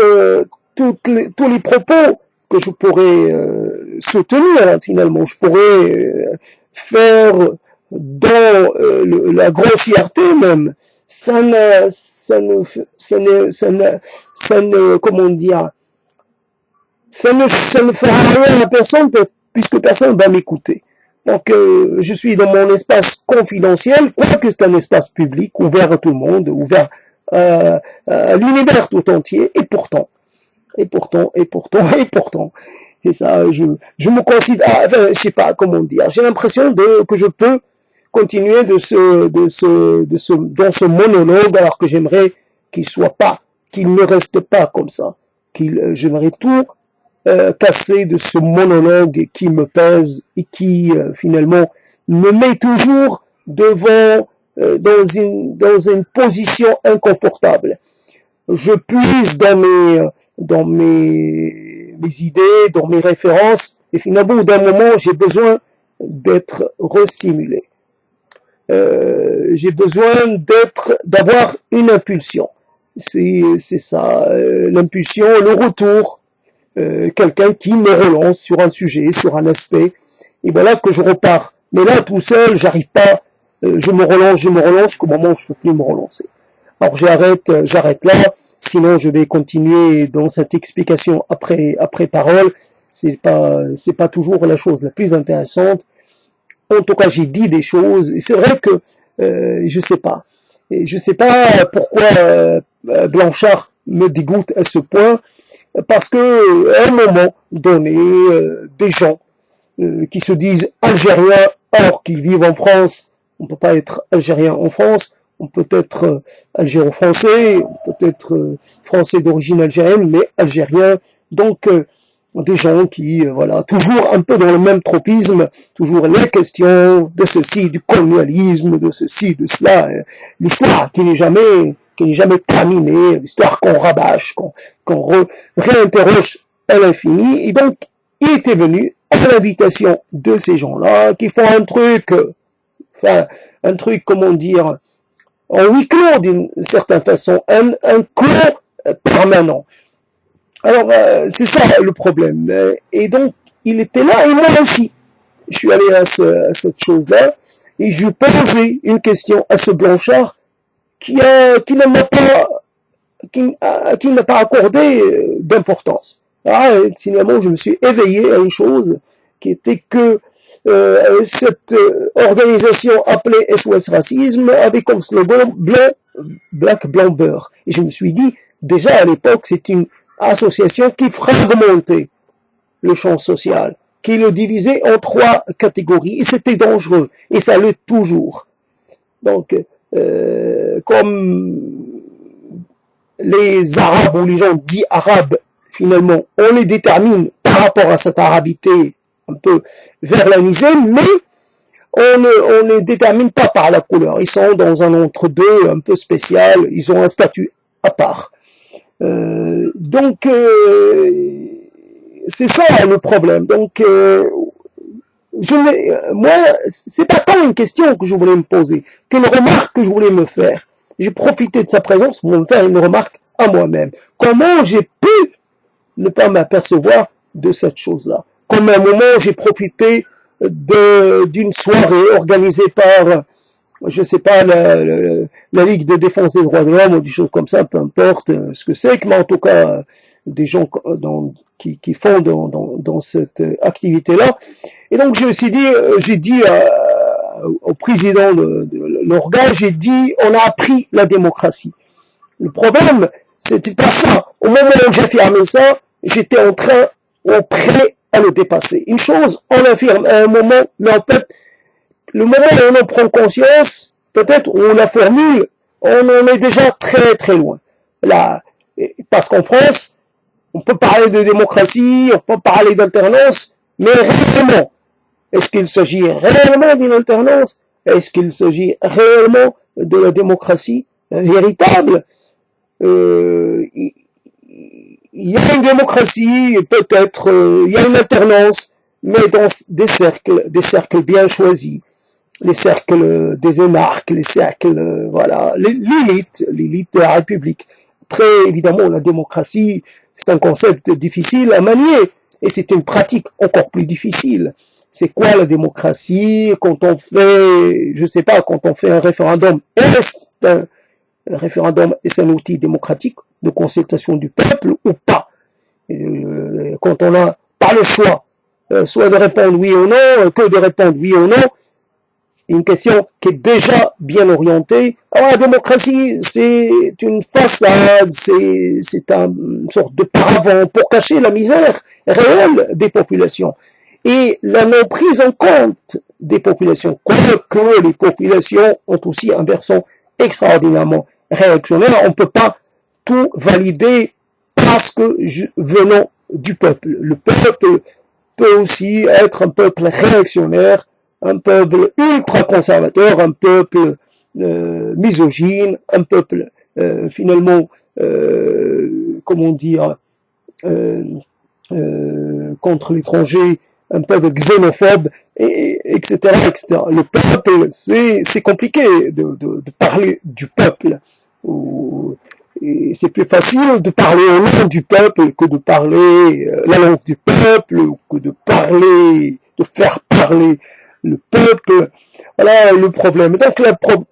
tous les propos que je pourrais soutenir finalement. Je pourrais faire dans la grossièreté même. Ça ne, comment dire, ça ne fera rien à personne puisque personne va m'écouter. Donc, je suis dans mon espace confidentiel, quoique c'est un espace public, ouvert à tout le monde, ouvert à l'univers tout entier, et pourtant, et ça, je me considère, enfin, je sais pas comment dire, j'ai l'impression que je peux continuer dans ce monologue, alors que j'aimerais qu'il ne reste pas comme ça, j'aimerais tout casser de ce monologue qui me pèse et qui finalement me met toujours devant dans une position inconfortable. Je puise dans mes idées, dans mes références, et finalement, au bout d'un moment, j'ai besoin d'être restimulé. J'ai besoin d'avoir une impulsion. C'est ça, l'impulsion, le retour. Quelqu'un qui me relance sur un sujet, sur un aspect, et voilà que je repars. Mais là, tout seul, j'arrive pas, je me relance, qu'au moment où je peux plus me relancer. Alors j'arrête là, sinon je vais continuer dans cette explication après parole. C'est pas toujours la chose la plus intéressante. En tout cas, j'ai dit des choses, et c'est vrai que je sais pas pourquoi Blanchard me dégoûte à ce point. Parce que à un moment donné, des gens qui se disent algériens alors qu'ils vivent en France, on peut pas être algérien en France, on peut être algéro-français, on peut être français d'origine algérienne, mais algérien. Donc des gens qui, voilà, toujours un peu dans le même tropisme, toujours les questions de ceci, du colonialisme, de ceci, de cela, l'histoire qui n'est jamais terminée, l'histoire qu'on rabâche, qu'on réinterroge à l'infini. Et donc, il était venu à l'invitation de ces gens-là, qui font un truc, comment dire, en huis clos d'une certaine façon, un clos permanent. Alors, c'est ça le problème. Et donc, il était là, et moi aussi. Je suis allé à cette chose-là, et je posais une question à ce Blanchard qui n'a pas accordé d'importance. Finalement, je me suis éveillé à une chose qui était que cette organisation appelée SOS Racisme avait comme slogan Black, Blanc, Beurre. Et je me suis dit, déjà à l'époque, c'est une association qui fragmentait le champ social, qui le divisait en 3 catégories, et c'était dangereux, et ça l'est toujours. Donc, comme les Arabes ou les gens dits Arabes, finalement, on les détermine par rapport à cette arabité un peu verlanisée, mais on ne les détermine pas par la couleur. Ils sont dans un entre-deux un peu spécial, ils ont un statut à part. Donc, c'est ça le problème. Donc, moi, c'est pas tant une question que je voulais me poser, qu'une remarque que je voulais me faire. J'ai profité de sa présence pour me faire une remarque à moi-même. Comment j'ai pu ne pas m'apercevoir de cette chose-là? Comme à un moment, j'ai profité d'une soirée organisée par, je sais pas, la Ligue de défense des droits de l'homme ou des choses comme ça, peu importe ce que c'est, mais en tout cas, des gens qui font dans cette activité-là. Et donc, je me suis dit, j'ai dit au président de l'organe, j'ai dit, on a appris la démocratie. Le problème, c'était pas ça. Au moment où j'ai affirmé ça, j'étais prêt à le dépasser. Une chose, on l'affirme à un moment, mais en fait, le moment où on en prend conscience, peut-être où on la formule, on en est déjà très très loin. Là, parce qu'en France, on peut parler de démocratie, on peut parler d'alternance, mais réellement, est-ce qu'il s'agit réellement d'une alternance? Est-ce qu'il s'agit réellement de la démocratie véritable? Il y a une démocratie, peut-être, il y a une alternance, mais dans des cercles bien choisis. Les cercles des énarques, les cercles, voilà, l'élite de la République. Après, évidemment, la démocratie, c'est un concept difficile à manier, et c'est une pratique encore plus difficile. C'est quoi la démocratie? Quand on fait, je sais pas, quand on fait un référendum, est-ce un référendum, est-ce un outil démocratique de consultation du peuple ou pas? Quand on a pas le choix, soit de répondre oui ou non, que de répondre oui ou non, une question qui est déjà bien orientée. Alors, la démocratie, c'est une façade, c'est une sorte de paravent pour cacher la misère réelle des populations et la non prise en compte des populations. Quoique les populations ont aussi un versant extraordinairement réactionnaire, on ne peut pas tout valider parce que venant du peuple. Le peuple peut aussi être un peuple réactionnaire, un peuple ultra-conservateur, un peuple misogyne, un peuple finalement, comment dire, contre l'étranger, un peuple xénophobe, etc., etc. Le peuple, c'est compliqué de parler du peuple. C'est plus facile de parler au nom du peuple que de parler la langue du peuple, ou que de faire parler le peuple. Voilà le problème. Donc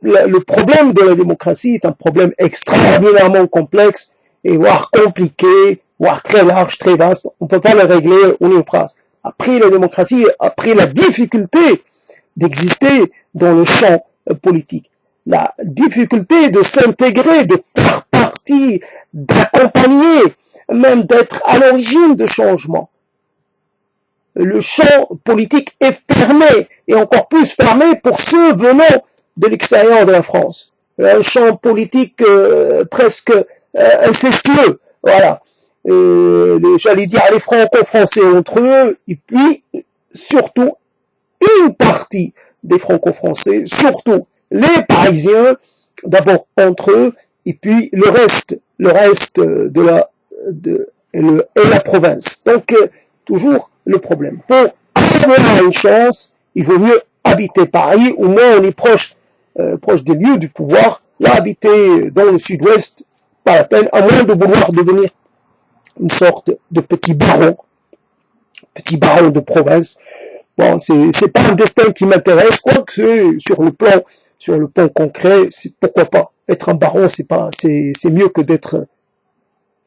le problème de la démocratie est un problème extraordinairement complexe et voire compliqué, voire très large, très vaste. On ne peut pas le régler en une phrase. Après la démocratie, après la difficulté d'exister dans le champ politique, la difficulté de s'intégrer, de faire partie, d'accompagner, même d'être à l'origine de changements. Le champ politique est fermé, et encore plus fermé pour ceux venant de l'extérieur de la France. Un champ politique presque incestueux, voilà. J'allais dire les franco-français entre eux, et puis surtout une partie des franco-français, surtout les Parisiens, d'abord entre eux, et puis le reste et la province. Donc toujours le problème. Pour avoir une chance, il vaut mieux habiter Paris, au moins on est proche des lieux du pouvoir. Là, habiter dans le sud-ouest, pas la peine, à moins de vouloir devenir une sorte de petit baron de province. Bon, c'est pas un destin qui m'intéresse, quoique c'est sur le plan concret, pourquoi pas. Être un baron, c'est mieux que d'être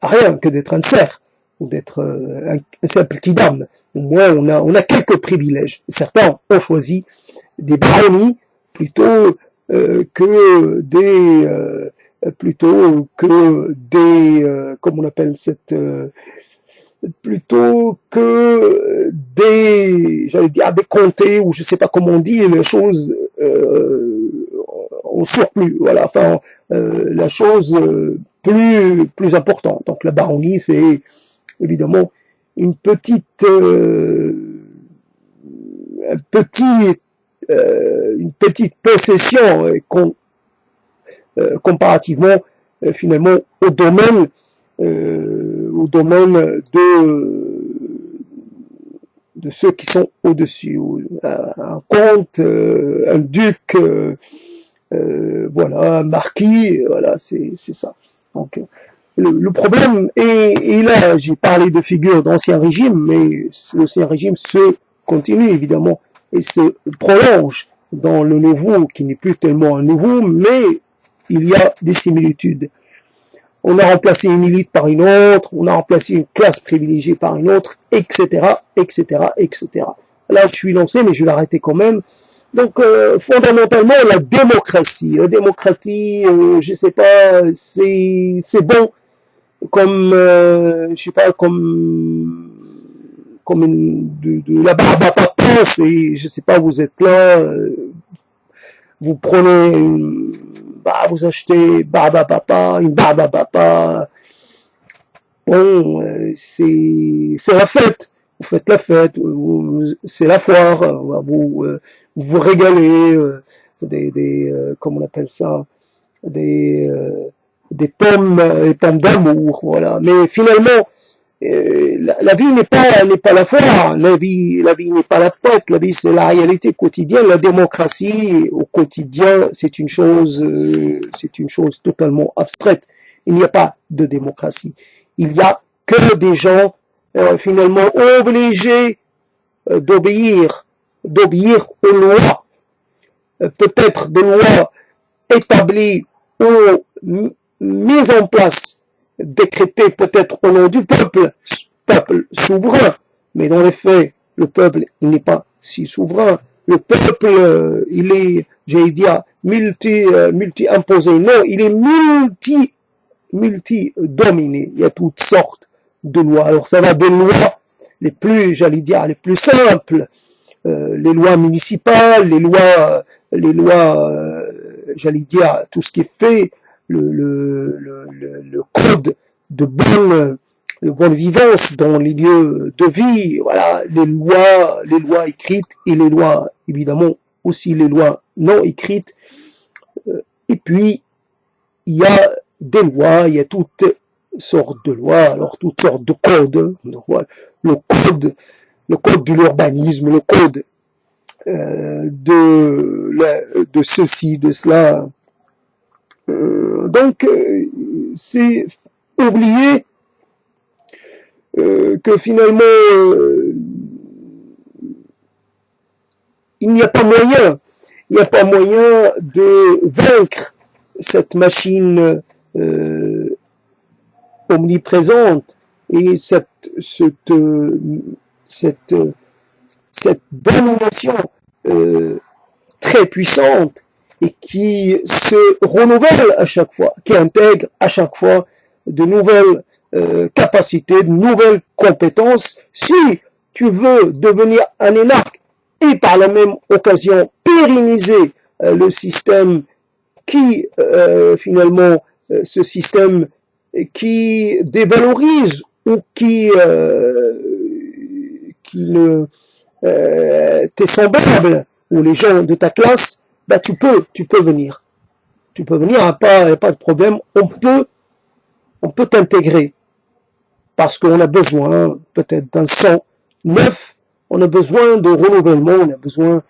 rien, que d'être un serf, ou d'être un simple kidam. Au moins, on a quelques privilèges. Certains ont choisi des baronnies plutôt que des comment on appelle plutôt que j'allais dire des comtés, ou je sais pas comment on dit, les choses en surplus, voilà, enfin la chose plus importante. Donc la baronnie, c'est évidemment une petite possession comparativement finalement au domaine de ceux qui sont au-dessus. Un comte, un duc, voilà, un marquis, voilà, c'est ça. Donc le problème est là. J'ai parlé de figures d'Ancien Régime, mais l'Ancien Régime se continue évidemment et se prolonge dans le nouveau, qui n'est plus tellement un nouveau, mais il y a des similitudes. On a remplacé une élite par une autre, on a remplacé une classe privilégiée par une autre, etc., etc., etc. Là, je suis lancé, mais je vais l'arrêter quand même. Donc, fondamentalement, la démocratie, je sais pas, c'est bon comme, je sais pas, comme de la barbe à papa, je sais pas, vous êtes là, vous prenez, vous achetez barbe à papa, une barbe à papa, bon, c'est la fête, vous faites la fête, c'est la foire, vous régalez, comment on appelle ça, des, des pommes, pommes d'amour, voilà. Mais finalement, la vie n'est pas la foire, la vie n'est pas la fête, la vie c'est la réalité quotidienne. La démocratie au quotidien, c'est une chose totalement abstraite. Il n'y a pas de démocratie. Il y a que des gens finalement obligés d'obéir aux lois, peut-être des lois établies ou mises en place, décrétées peut-être au nom du peuple souverain, mais dans les faits, le peuple, il n'est pas si souverain. Le peuple, il est, j'allais dire, multi-imposé. Non, il est multi-dominé. Il y a toutes sortes de lois. Alors ça va des lois les plus, j'allais dire, les plus simples, les lois municipales, les lois, j'allais dire, tout ce qui est fait, le code de bonne vivance dans les lieux de vie, voilà, les lois écrites et les lois, évidemment, aussi les lois non écrites. Et puis, il y a des lois, il y a toutes sortes de lois, alors toutes sortes de codes, le code de l'urbanisme, le code de ceci, de cela. Donc, c'est oublier que finalement, il n'y a pas moyen de vaincre cette machine omniprésente et cette domination très puissante et qui se renouvelle à chaque fois, qui intègre à chaque fois de nouvelles capacités, de nouvelles compétences. Si tu veux devenir un énarque et par la même occasion pérenniser le système qui finalement ce système qui dévalorise ou qui t'est semblable ou les gens de ta classe, bah tu peux venir. Tu peux venir, il n'y a pas de problème. On peut t'intégrer parce qu'on a besoin peut-être d'un sang neuf, on a besoin de renouvellement, on a besoin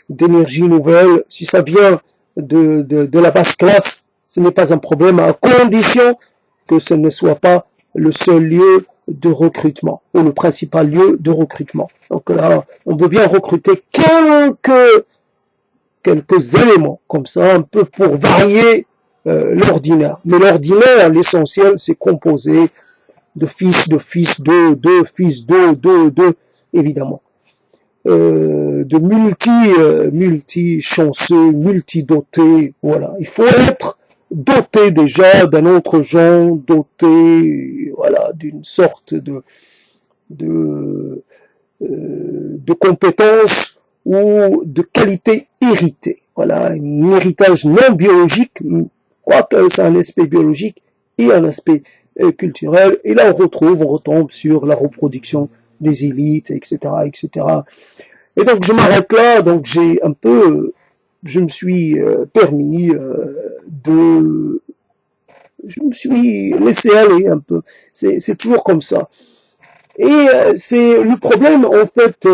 d'énergie nouvelle. Si ça vient de la basse classe, ce n'est pas un problème à condition que ce ne soit pas le seul lieu de recrutement ou le principal lieu de recrutement. Donc là, on veut bien recruter quelques éléments comme ça, un peu pour varier l'ordinaire. Mais l'ordinaire, l'essentiel, c'est composé de fils, évidemment. De multi-chanceux, multi-dotés, voilà. Il faut être doté déjà d'un autre genre, doté, voilà, d'une sorte de compétences ou de qualité héritée. Voilà, un héritage non biologique, quoique c'est un aspect biologique et un aspect culturel. Et là, on retombe sur la reproduction des élites, etc., etc. Et donc, je m'arrête là. Donc, je me suis permis je me suis laissé aller un peu. C'est toujours comme ça. Et c'est le problème, en fait,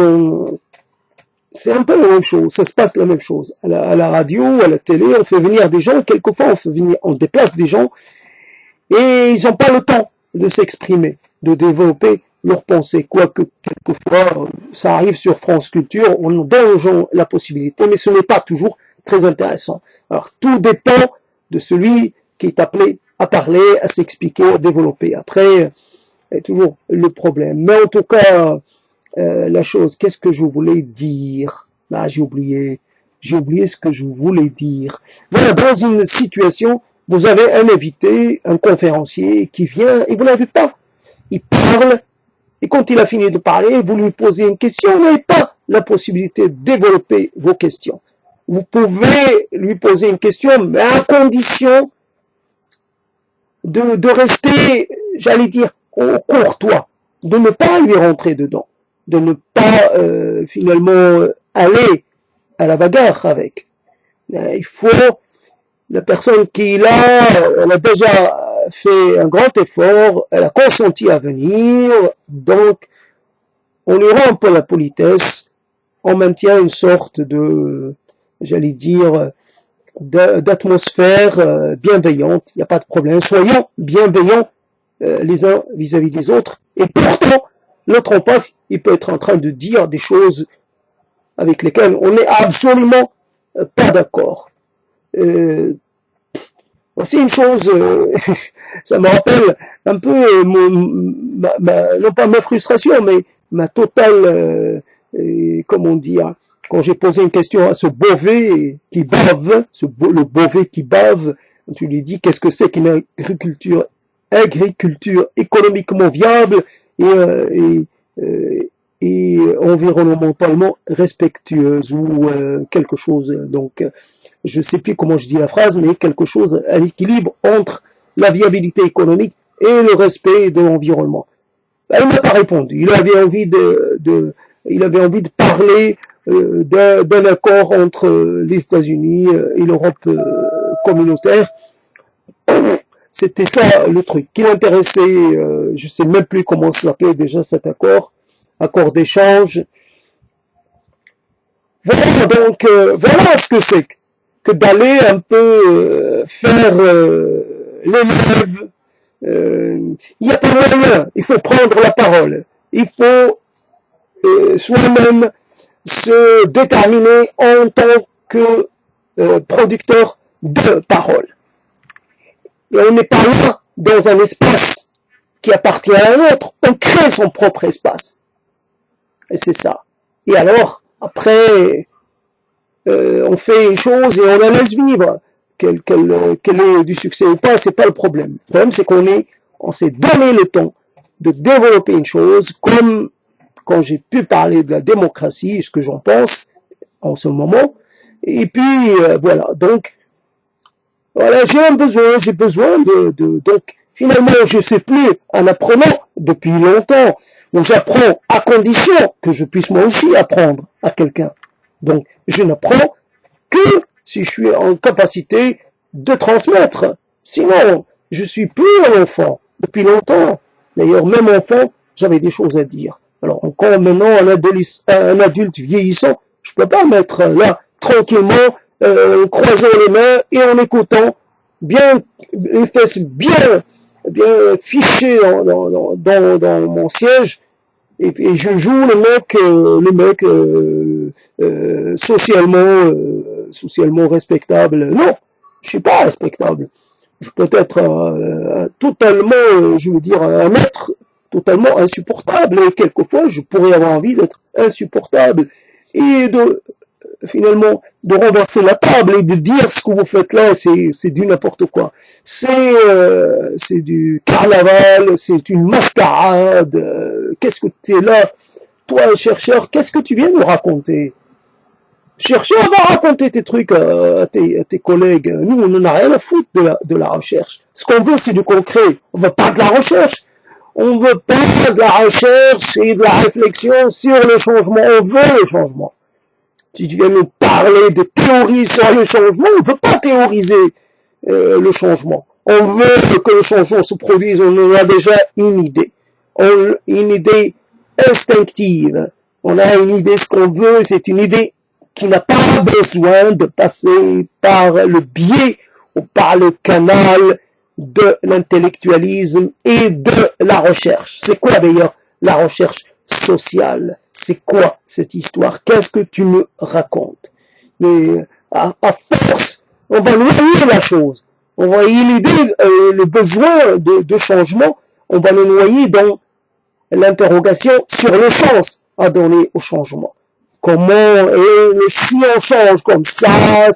c'est un peu la même chose. Ça se passe la même chose. À la radio, à la télé, on fait venir des gens. Quelquefois, on déplace des gens et ils n'ont pas le temps de s'exprimer, de développer leurs pensées. Quoique, quelquefois, ça arrive sur France Culture, on donne aux gens la possibilité, mais ce n'est pas toujours très intéressant. Alors, tout dépend de celui qui est appelé à parler, à s'expliquer, à développer. Après, c'est toujours le problème. Mais en tout cas, la chose, qu'est-ce que je voulais dire? J'ai oublié j'ai oublié ce que je voulais dire. Voilà, dans une situation, vous avez un invité, un conférencier qui vient et vous l'avez pas. Il parle et quand il a fini de parler, vous lui posez une question, vous n'avez pas la possibilité de développer vos questions. Vous pouvez lui poser une question, mais à condition de rester, j'allais dire, courtois, de ne pas lui rentrer dedans, de ne pas finalement aller à la bagarre avec. Il faut, la personne qui est là, elle a déjà fait un grand effort, elle a consenti à venir, donc on lui rend un peu la politesse, on maintient une sorte de, j'allais dire, d'atmosphère bienveillante, il n'y a pas de problème, soyons bienveillants les uns vis-à-vis des autres, et pourtant, l'autre en face, il peut être en train de dire des choses avec lesquelles on n'est absolument pas d'accord. Aussi une chose, ça me rappelle un peu, non pas ma frustration, mais ma totale, comment dire, quand j'ai posé une question à ce Beauvais qui bave, le Beauvais qui bave, tu lui dis qu'est-ce que c'est qu'une agriculture économiquement viable et environnementalement respectueuse ou quelque chose. Donc, je ne sais plus comment je dis la phrase, mais quelque chose à l'équilibre entre la viabilité économique et le respect de l'environnement. Ben, il m'a pas répondu. Il avait envie de parler d'un accord entre les États-Unis et l'Europe communautaire. C'était ça le truc qui l'intéressait. Je sais même plus comment ça s'appelait déjà cet accord d'échange. Voilà donc voilà ce que c'est que d'aller un peu faire l'élève. Il n'y a pas moyen. Il faut prendre la parole. Il faut soi-même se déterminer en tant que producteur de parole. Et on n'est pas là dans un espace qui appartient à un autre. On crée son propre espace. Et c'est ça. Et alors, après, on fait une chose et on la laisse vivre. Qu'elle ait du succès ou pas, c'est pas le problème. Le problème, c'est on s'est donné le temps de développer une chose, comme quand j'ai pu parler de la démocratie, ce que j'en pense en ce moment. Et puis, voilà. Donc, voilà, j'ai besoin donc, finalement, je sais plus, en apprenant depuis longtemps, où j'apprends à condition que je puisse moi aussi apprendre à quelqu'un. Donc, je n'apprends que si je suis en capacité de transmettre. Sinon, je suis plus un enfant depuis longtemps. D'ailleurs, même enfant, j'avais des choses à dire. Alors, encore maintenant, un adulte vieillissant, je peux pas mettre là, tranquillement, croisant les mains et en écoutant, bien, les fesses bien fichées dans mon siège, et je joue le mec socialement respectable. Non, je suis pas respectable. Je peux être totalement, je veux dire, un être totalement insupportable. Et quelquefois, je pourrais avoir envie d'être insupportable et finalement de renverser la table et de dire ce que vous faites là, c'est du n'importe quoi. C'est du carnaval, c'est une mascarade. Qu'est-ce que tu es là, toi chercheur, qu'est-ce que tu viens nous raconter? Chercheur, va raconter tes trucs à tes collègues. Nous, on n'en a rien à foutre de la recherche. Ce qu'on veut, c'est du concret. On veut pas de la recherche. On veut pas de la recherche et de la réflexion sur le changement. On veut le changement. Si tu viens nous parler de théories sur le changement, on ne veut pas théoriser le changement. On veut que le changement se produise, on en a déjà une idée. Une idée instinctive. On a une idée, ce qu'on veut, c'est une idée qui n'a pas besoin de passer par le biais ou par le canal de l'intellectualisme et de la recherche. C'est quoi d'ailleurs la recherche sociale? C'est quoi cette histoire? Qu'est-ce que tu me racontes? Mais à force, on va noyer la chose. On va éluder le besoin de changement. On va le noyer dans l'interrogation sur le sens à donner au changement. comment, et si on change comme ça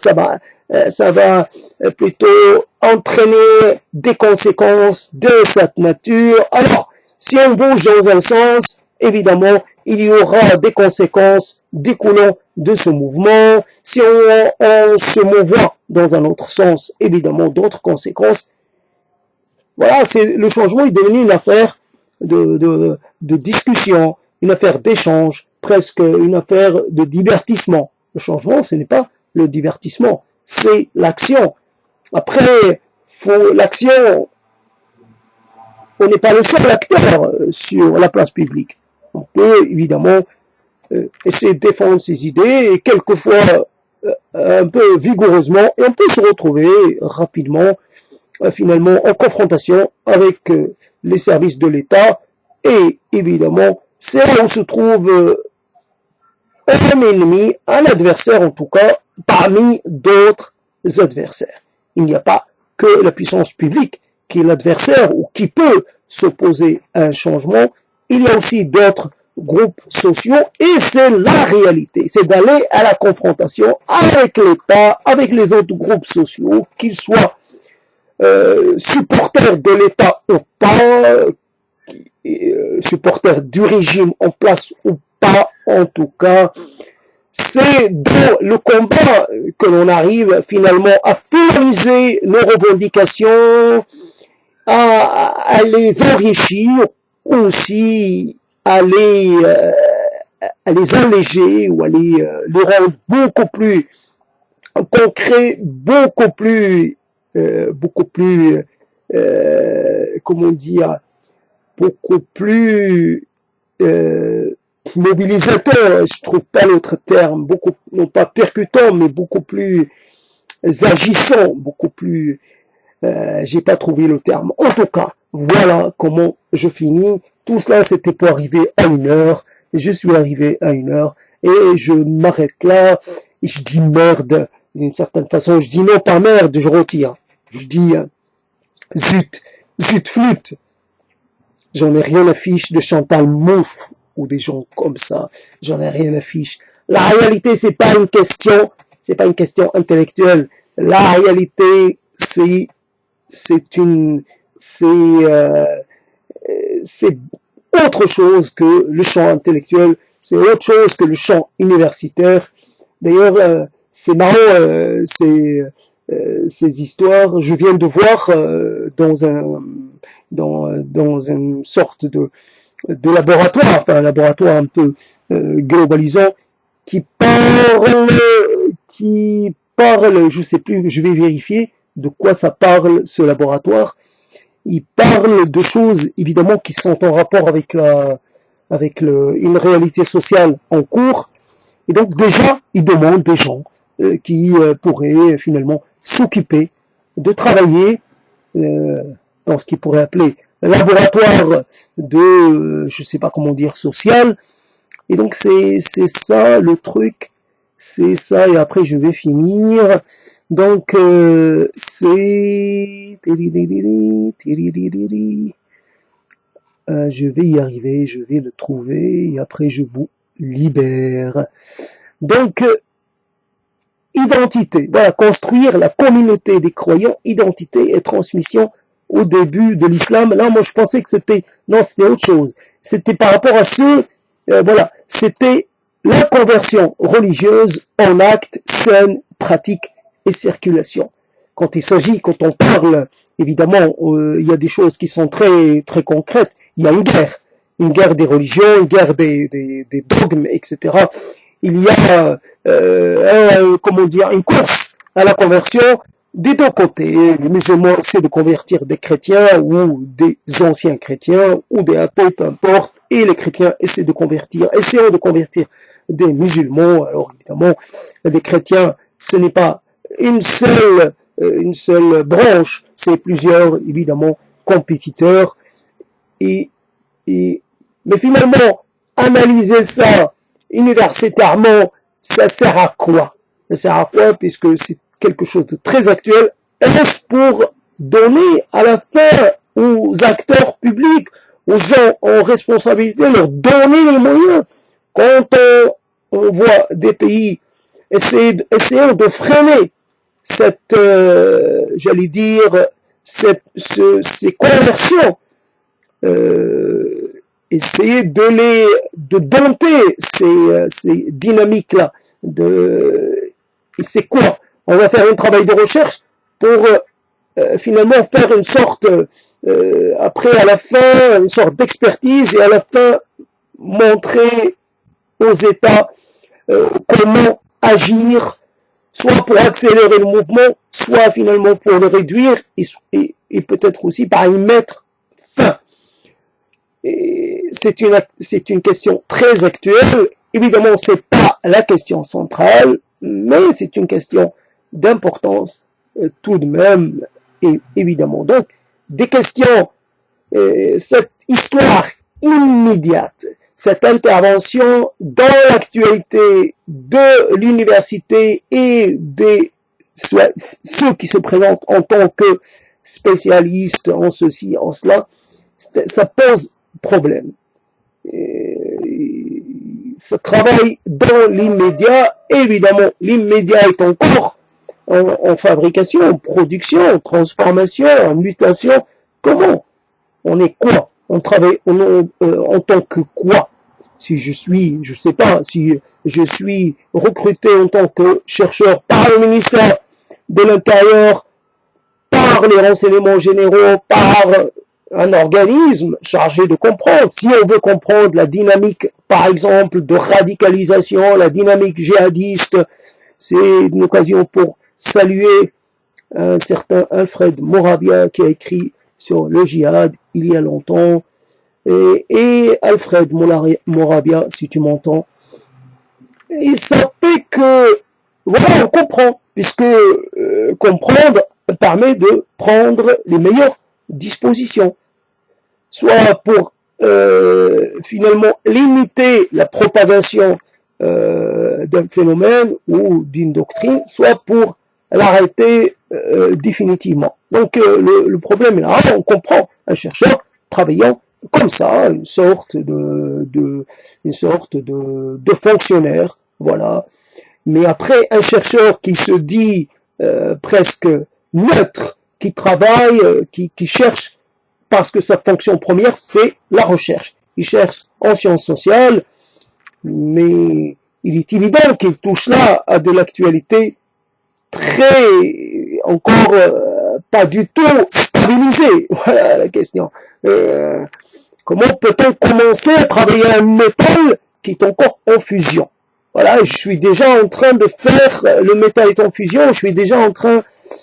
va plutôt entraîner des conséquences de cette nature. Alors, si on bouge dans un sens, évidemment, il y aura des conséquences découlant de ce mouvement. Si on se mouvant dans un autre sens, évidemment, d'autres conséquences. Voilà, le changement est devenu une affaire de discussion, une affaire d'échange, presque une affaire de divertissement. Le changement, ce n'est pas le divertissement, c'est l'action. Après, l'action, on n'est pas le seul acteur sur la place publique. On peut évidemment essayer de défendre ses idées et quelquefois un peu vigoureusement, et on peut se retrouver rapidement finalement en confrontation avec les services de l'État, et évidemment c'est là où se trouve un ennemi, un adversaire en tout cas, parmi d'autres adversaires. Il n'y a pas que la puissance publique qui est l'adversaire ou qui peut s'opposer à un changement, il y a aussi d'autres groupes sociaux, et c'est la réalité, c'est d'aller à la confrontation avec l'État, avec les autres groupes sociaux, qu'ils soient supporters de l'État ou pas, supporters du régime en place ou pas, en tout cas, c'est dans le combat que l'on arrive finalement à finaliser nos revendications, à les enrichir, aussi à les alléger ou à les rendre beaucoup plus concrets, beaucoup plus comment dire, beaucoup plus mobilisateur, je trouve pas l'autre terme, beaucoup, non pas percutant, mais beaucoup plus agissant, beaucoup plus, j'ai pas trouvé le terme. En tout cas, voilà comment je finis. Tout cela, c'était pour arriver à 1h. Je suis arrivé à 1h et je m'arrête là. Et je dis merde d'une certaine façon. Je dis non, pas merde, je retire. Je dis zut flûte. J'en ai rien à fiche de Chantal Mouffe ou des gens comme ça. J'en ai rien à fiche. La réalité, c'est pas une question intellectuelle. La réalité, c'est autre chose que le champ intellectuel, c'est autre chose que le champ universitaire. D'ailleurs, c'est marrant, ces histoires. Je viens de voir dans une sorte de laboratoire, enfin un laboratoire un peu globalisant, qui parle, je sais plus, je vais vérifier de quoi ça parle ce laboratoire. Il parle de choses évidemment qui sont en rapport avec une réalité sociale en cours, et donc déjà il demande des gens qui pourraient finalement s'occuper de travailler dans ce qu'il pourrait appeler laboratoire de je sais pas comment dire social. Et donc c'est ça le truc, c'est ça, et après je vais finir. Donc c'est je vais y arriver, je vais le trouver et après je vous libère. Donc identité, voilà, construire la communauté des croyants, identité et transmission au début de l'islam. Là, moi, je pensais que c'était autre chose. C'était par rapport à voilà, c'était la conversion religieuse en acte, scène, pratique et circulation. Quand on parle, évidemment, il y a des choses qui sont très, très concrètes. Il y a une guerre des religions, une guerre des dogmes, etc. Il y a, une course à la conversion des deux côtés. Les musulmans essaient de convertir des chrétiens ou des anciens chrétiens ou des athées, peu importe, et les chrétiens essayent de convertir des musulmans. Alors évidemment, les chrétiens, ce n'est pas une seule branche, c'est plusieurs, évidemment, compétiteurs. Mais finalement, analyser ça universitairement, ça sert à quoi? Ça sert à quoi, puisque c'est quelque chose de très actuel? Est-ce pour donner à la fin aux acteurs publics, aux gens en responsabilité, leur donner les moyens? Quand on voit des pays essayant de freiner cette, j'allais dire, ces conversions, essayer de dompter ces dynamiques-là. Et c'est quoi? On va faire un travail de recherche pour finalement faire une sorte, après à la fin, une sorte d'expertise et à la fin montrer aux États comment agir, soit pour accélérer le mouvement, soit finalement pour le réduire et peut-être aussi par y mettre fin. C'est une question très actuelle. Évidemment, c'est pas la question centrale, mais c'est une question d'importance tout de même, et évidemment. Donc, des questions, cette histoire immédiate, cette intervention dans l'actualité de l'université et des ceux qui se présentent en tant que spécialistes en ceci, en cela, ça pose problème. Ce travail dans l'immédiat, évidemment, l'immédiat est encore en fabrication, en production, en transformation, en mutation. Comment? On est quoi? On travaille en tant que quoi? Si je suis, je sais pas, si je suis recruté en tant que chercheur par le ministère de l'Intérieur, par les renseignements généraux, par un organisme chargé de comprendre. Si on veut comprendre la dynamique, par exemple, de radicalisation, la dynamique djihadiste, c'est une occasion pour saluer un certain Alfred Moravia qui a écrit sur le djihad il y a longtemps. Et Alfred Moravia, si tu m'entends, et ça fait que, voilà, on comprend, puisque comprendre permet de prendre les meilleures dispositions, soit pour finalement limiter la propagation d'un phénomène ou d'une doctrine, soit pour l'arrêter définitivement. Donc le problème est là, on comprend un chercheur travaillant comme ça, une sorte de fonctionnaire, voilà. Mais après, un chercheur qui se dit presque neutre, qui travaille, qui cherche, parce que sa fonction première, c'est la recherche. Il cherche en sciences sociales, mais il est évident qu'il touche là à de l'actualité très, encore pas du tout stabilisée. Voilà la question. Comment peut-on commencer à travailler un métal qui est encore en fusion? Voilà, je suis déjà en train de faire, le métal est en fusion, je suis déjà en train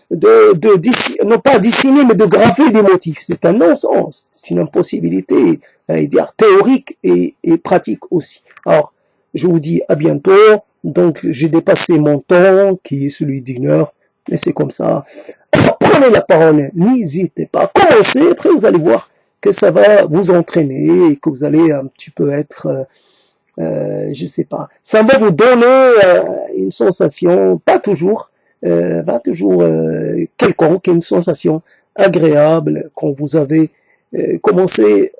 non pas dessiner, mais de graver des motifs. C'est un non-sens, c'est une impossibilité, dire, théorique et pratique aussi. Alors, je vous dis à bientôt, donc j'ai dépassé mon temps, qui est celui d'une heure, mais c'est comme ça. Alors, prenez la parole, n'hésitez pas, commencez, après vous allez voir que ça va vous entraîner et que vous allez un petit peu être... je sais pas, ça va vous donner une sensation, pas toujours quelconque, une sensation agréable quand vous avez commencé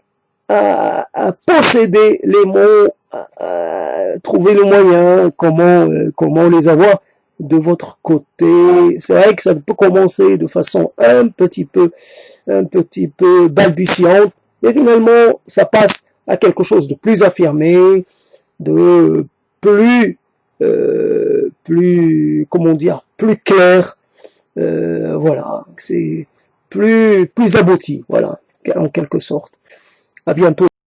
à posséder les mots, à trouver le moyen, comment les avoir de votre côté. C'est vrai que ça peut commencer de façon un petit peu balbutiante, et finalement ça passe à quelque chose de plus affirmé, de comment dire, plus clair, voilà, c'est plus abouti, voilà, en quelque sorte. À bientôt.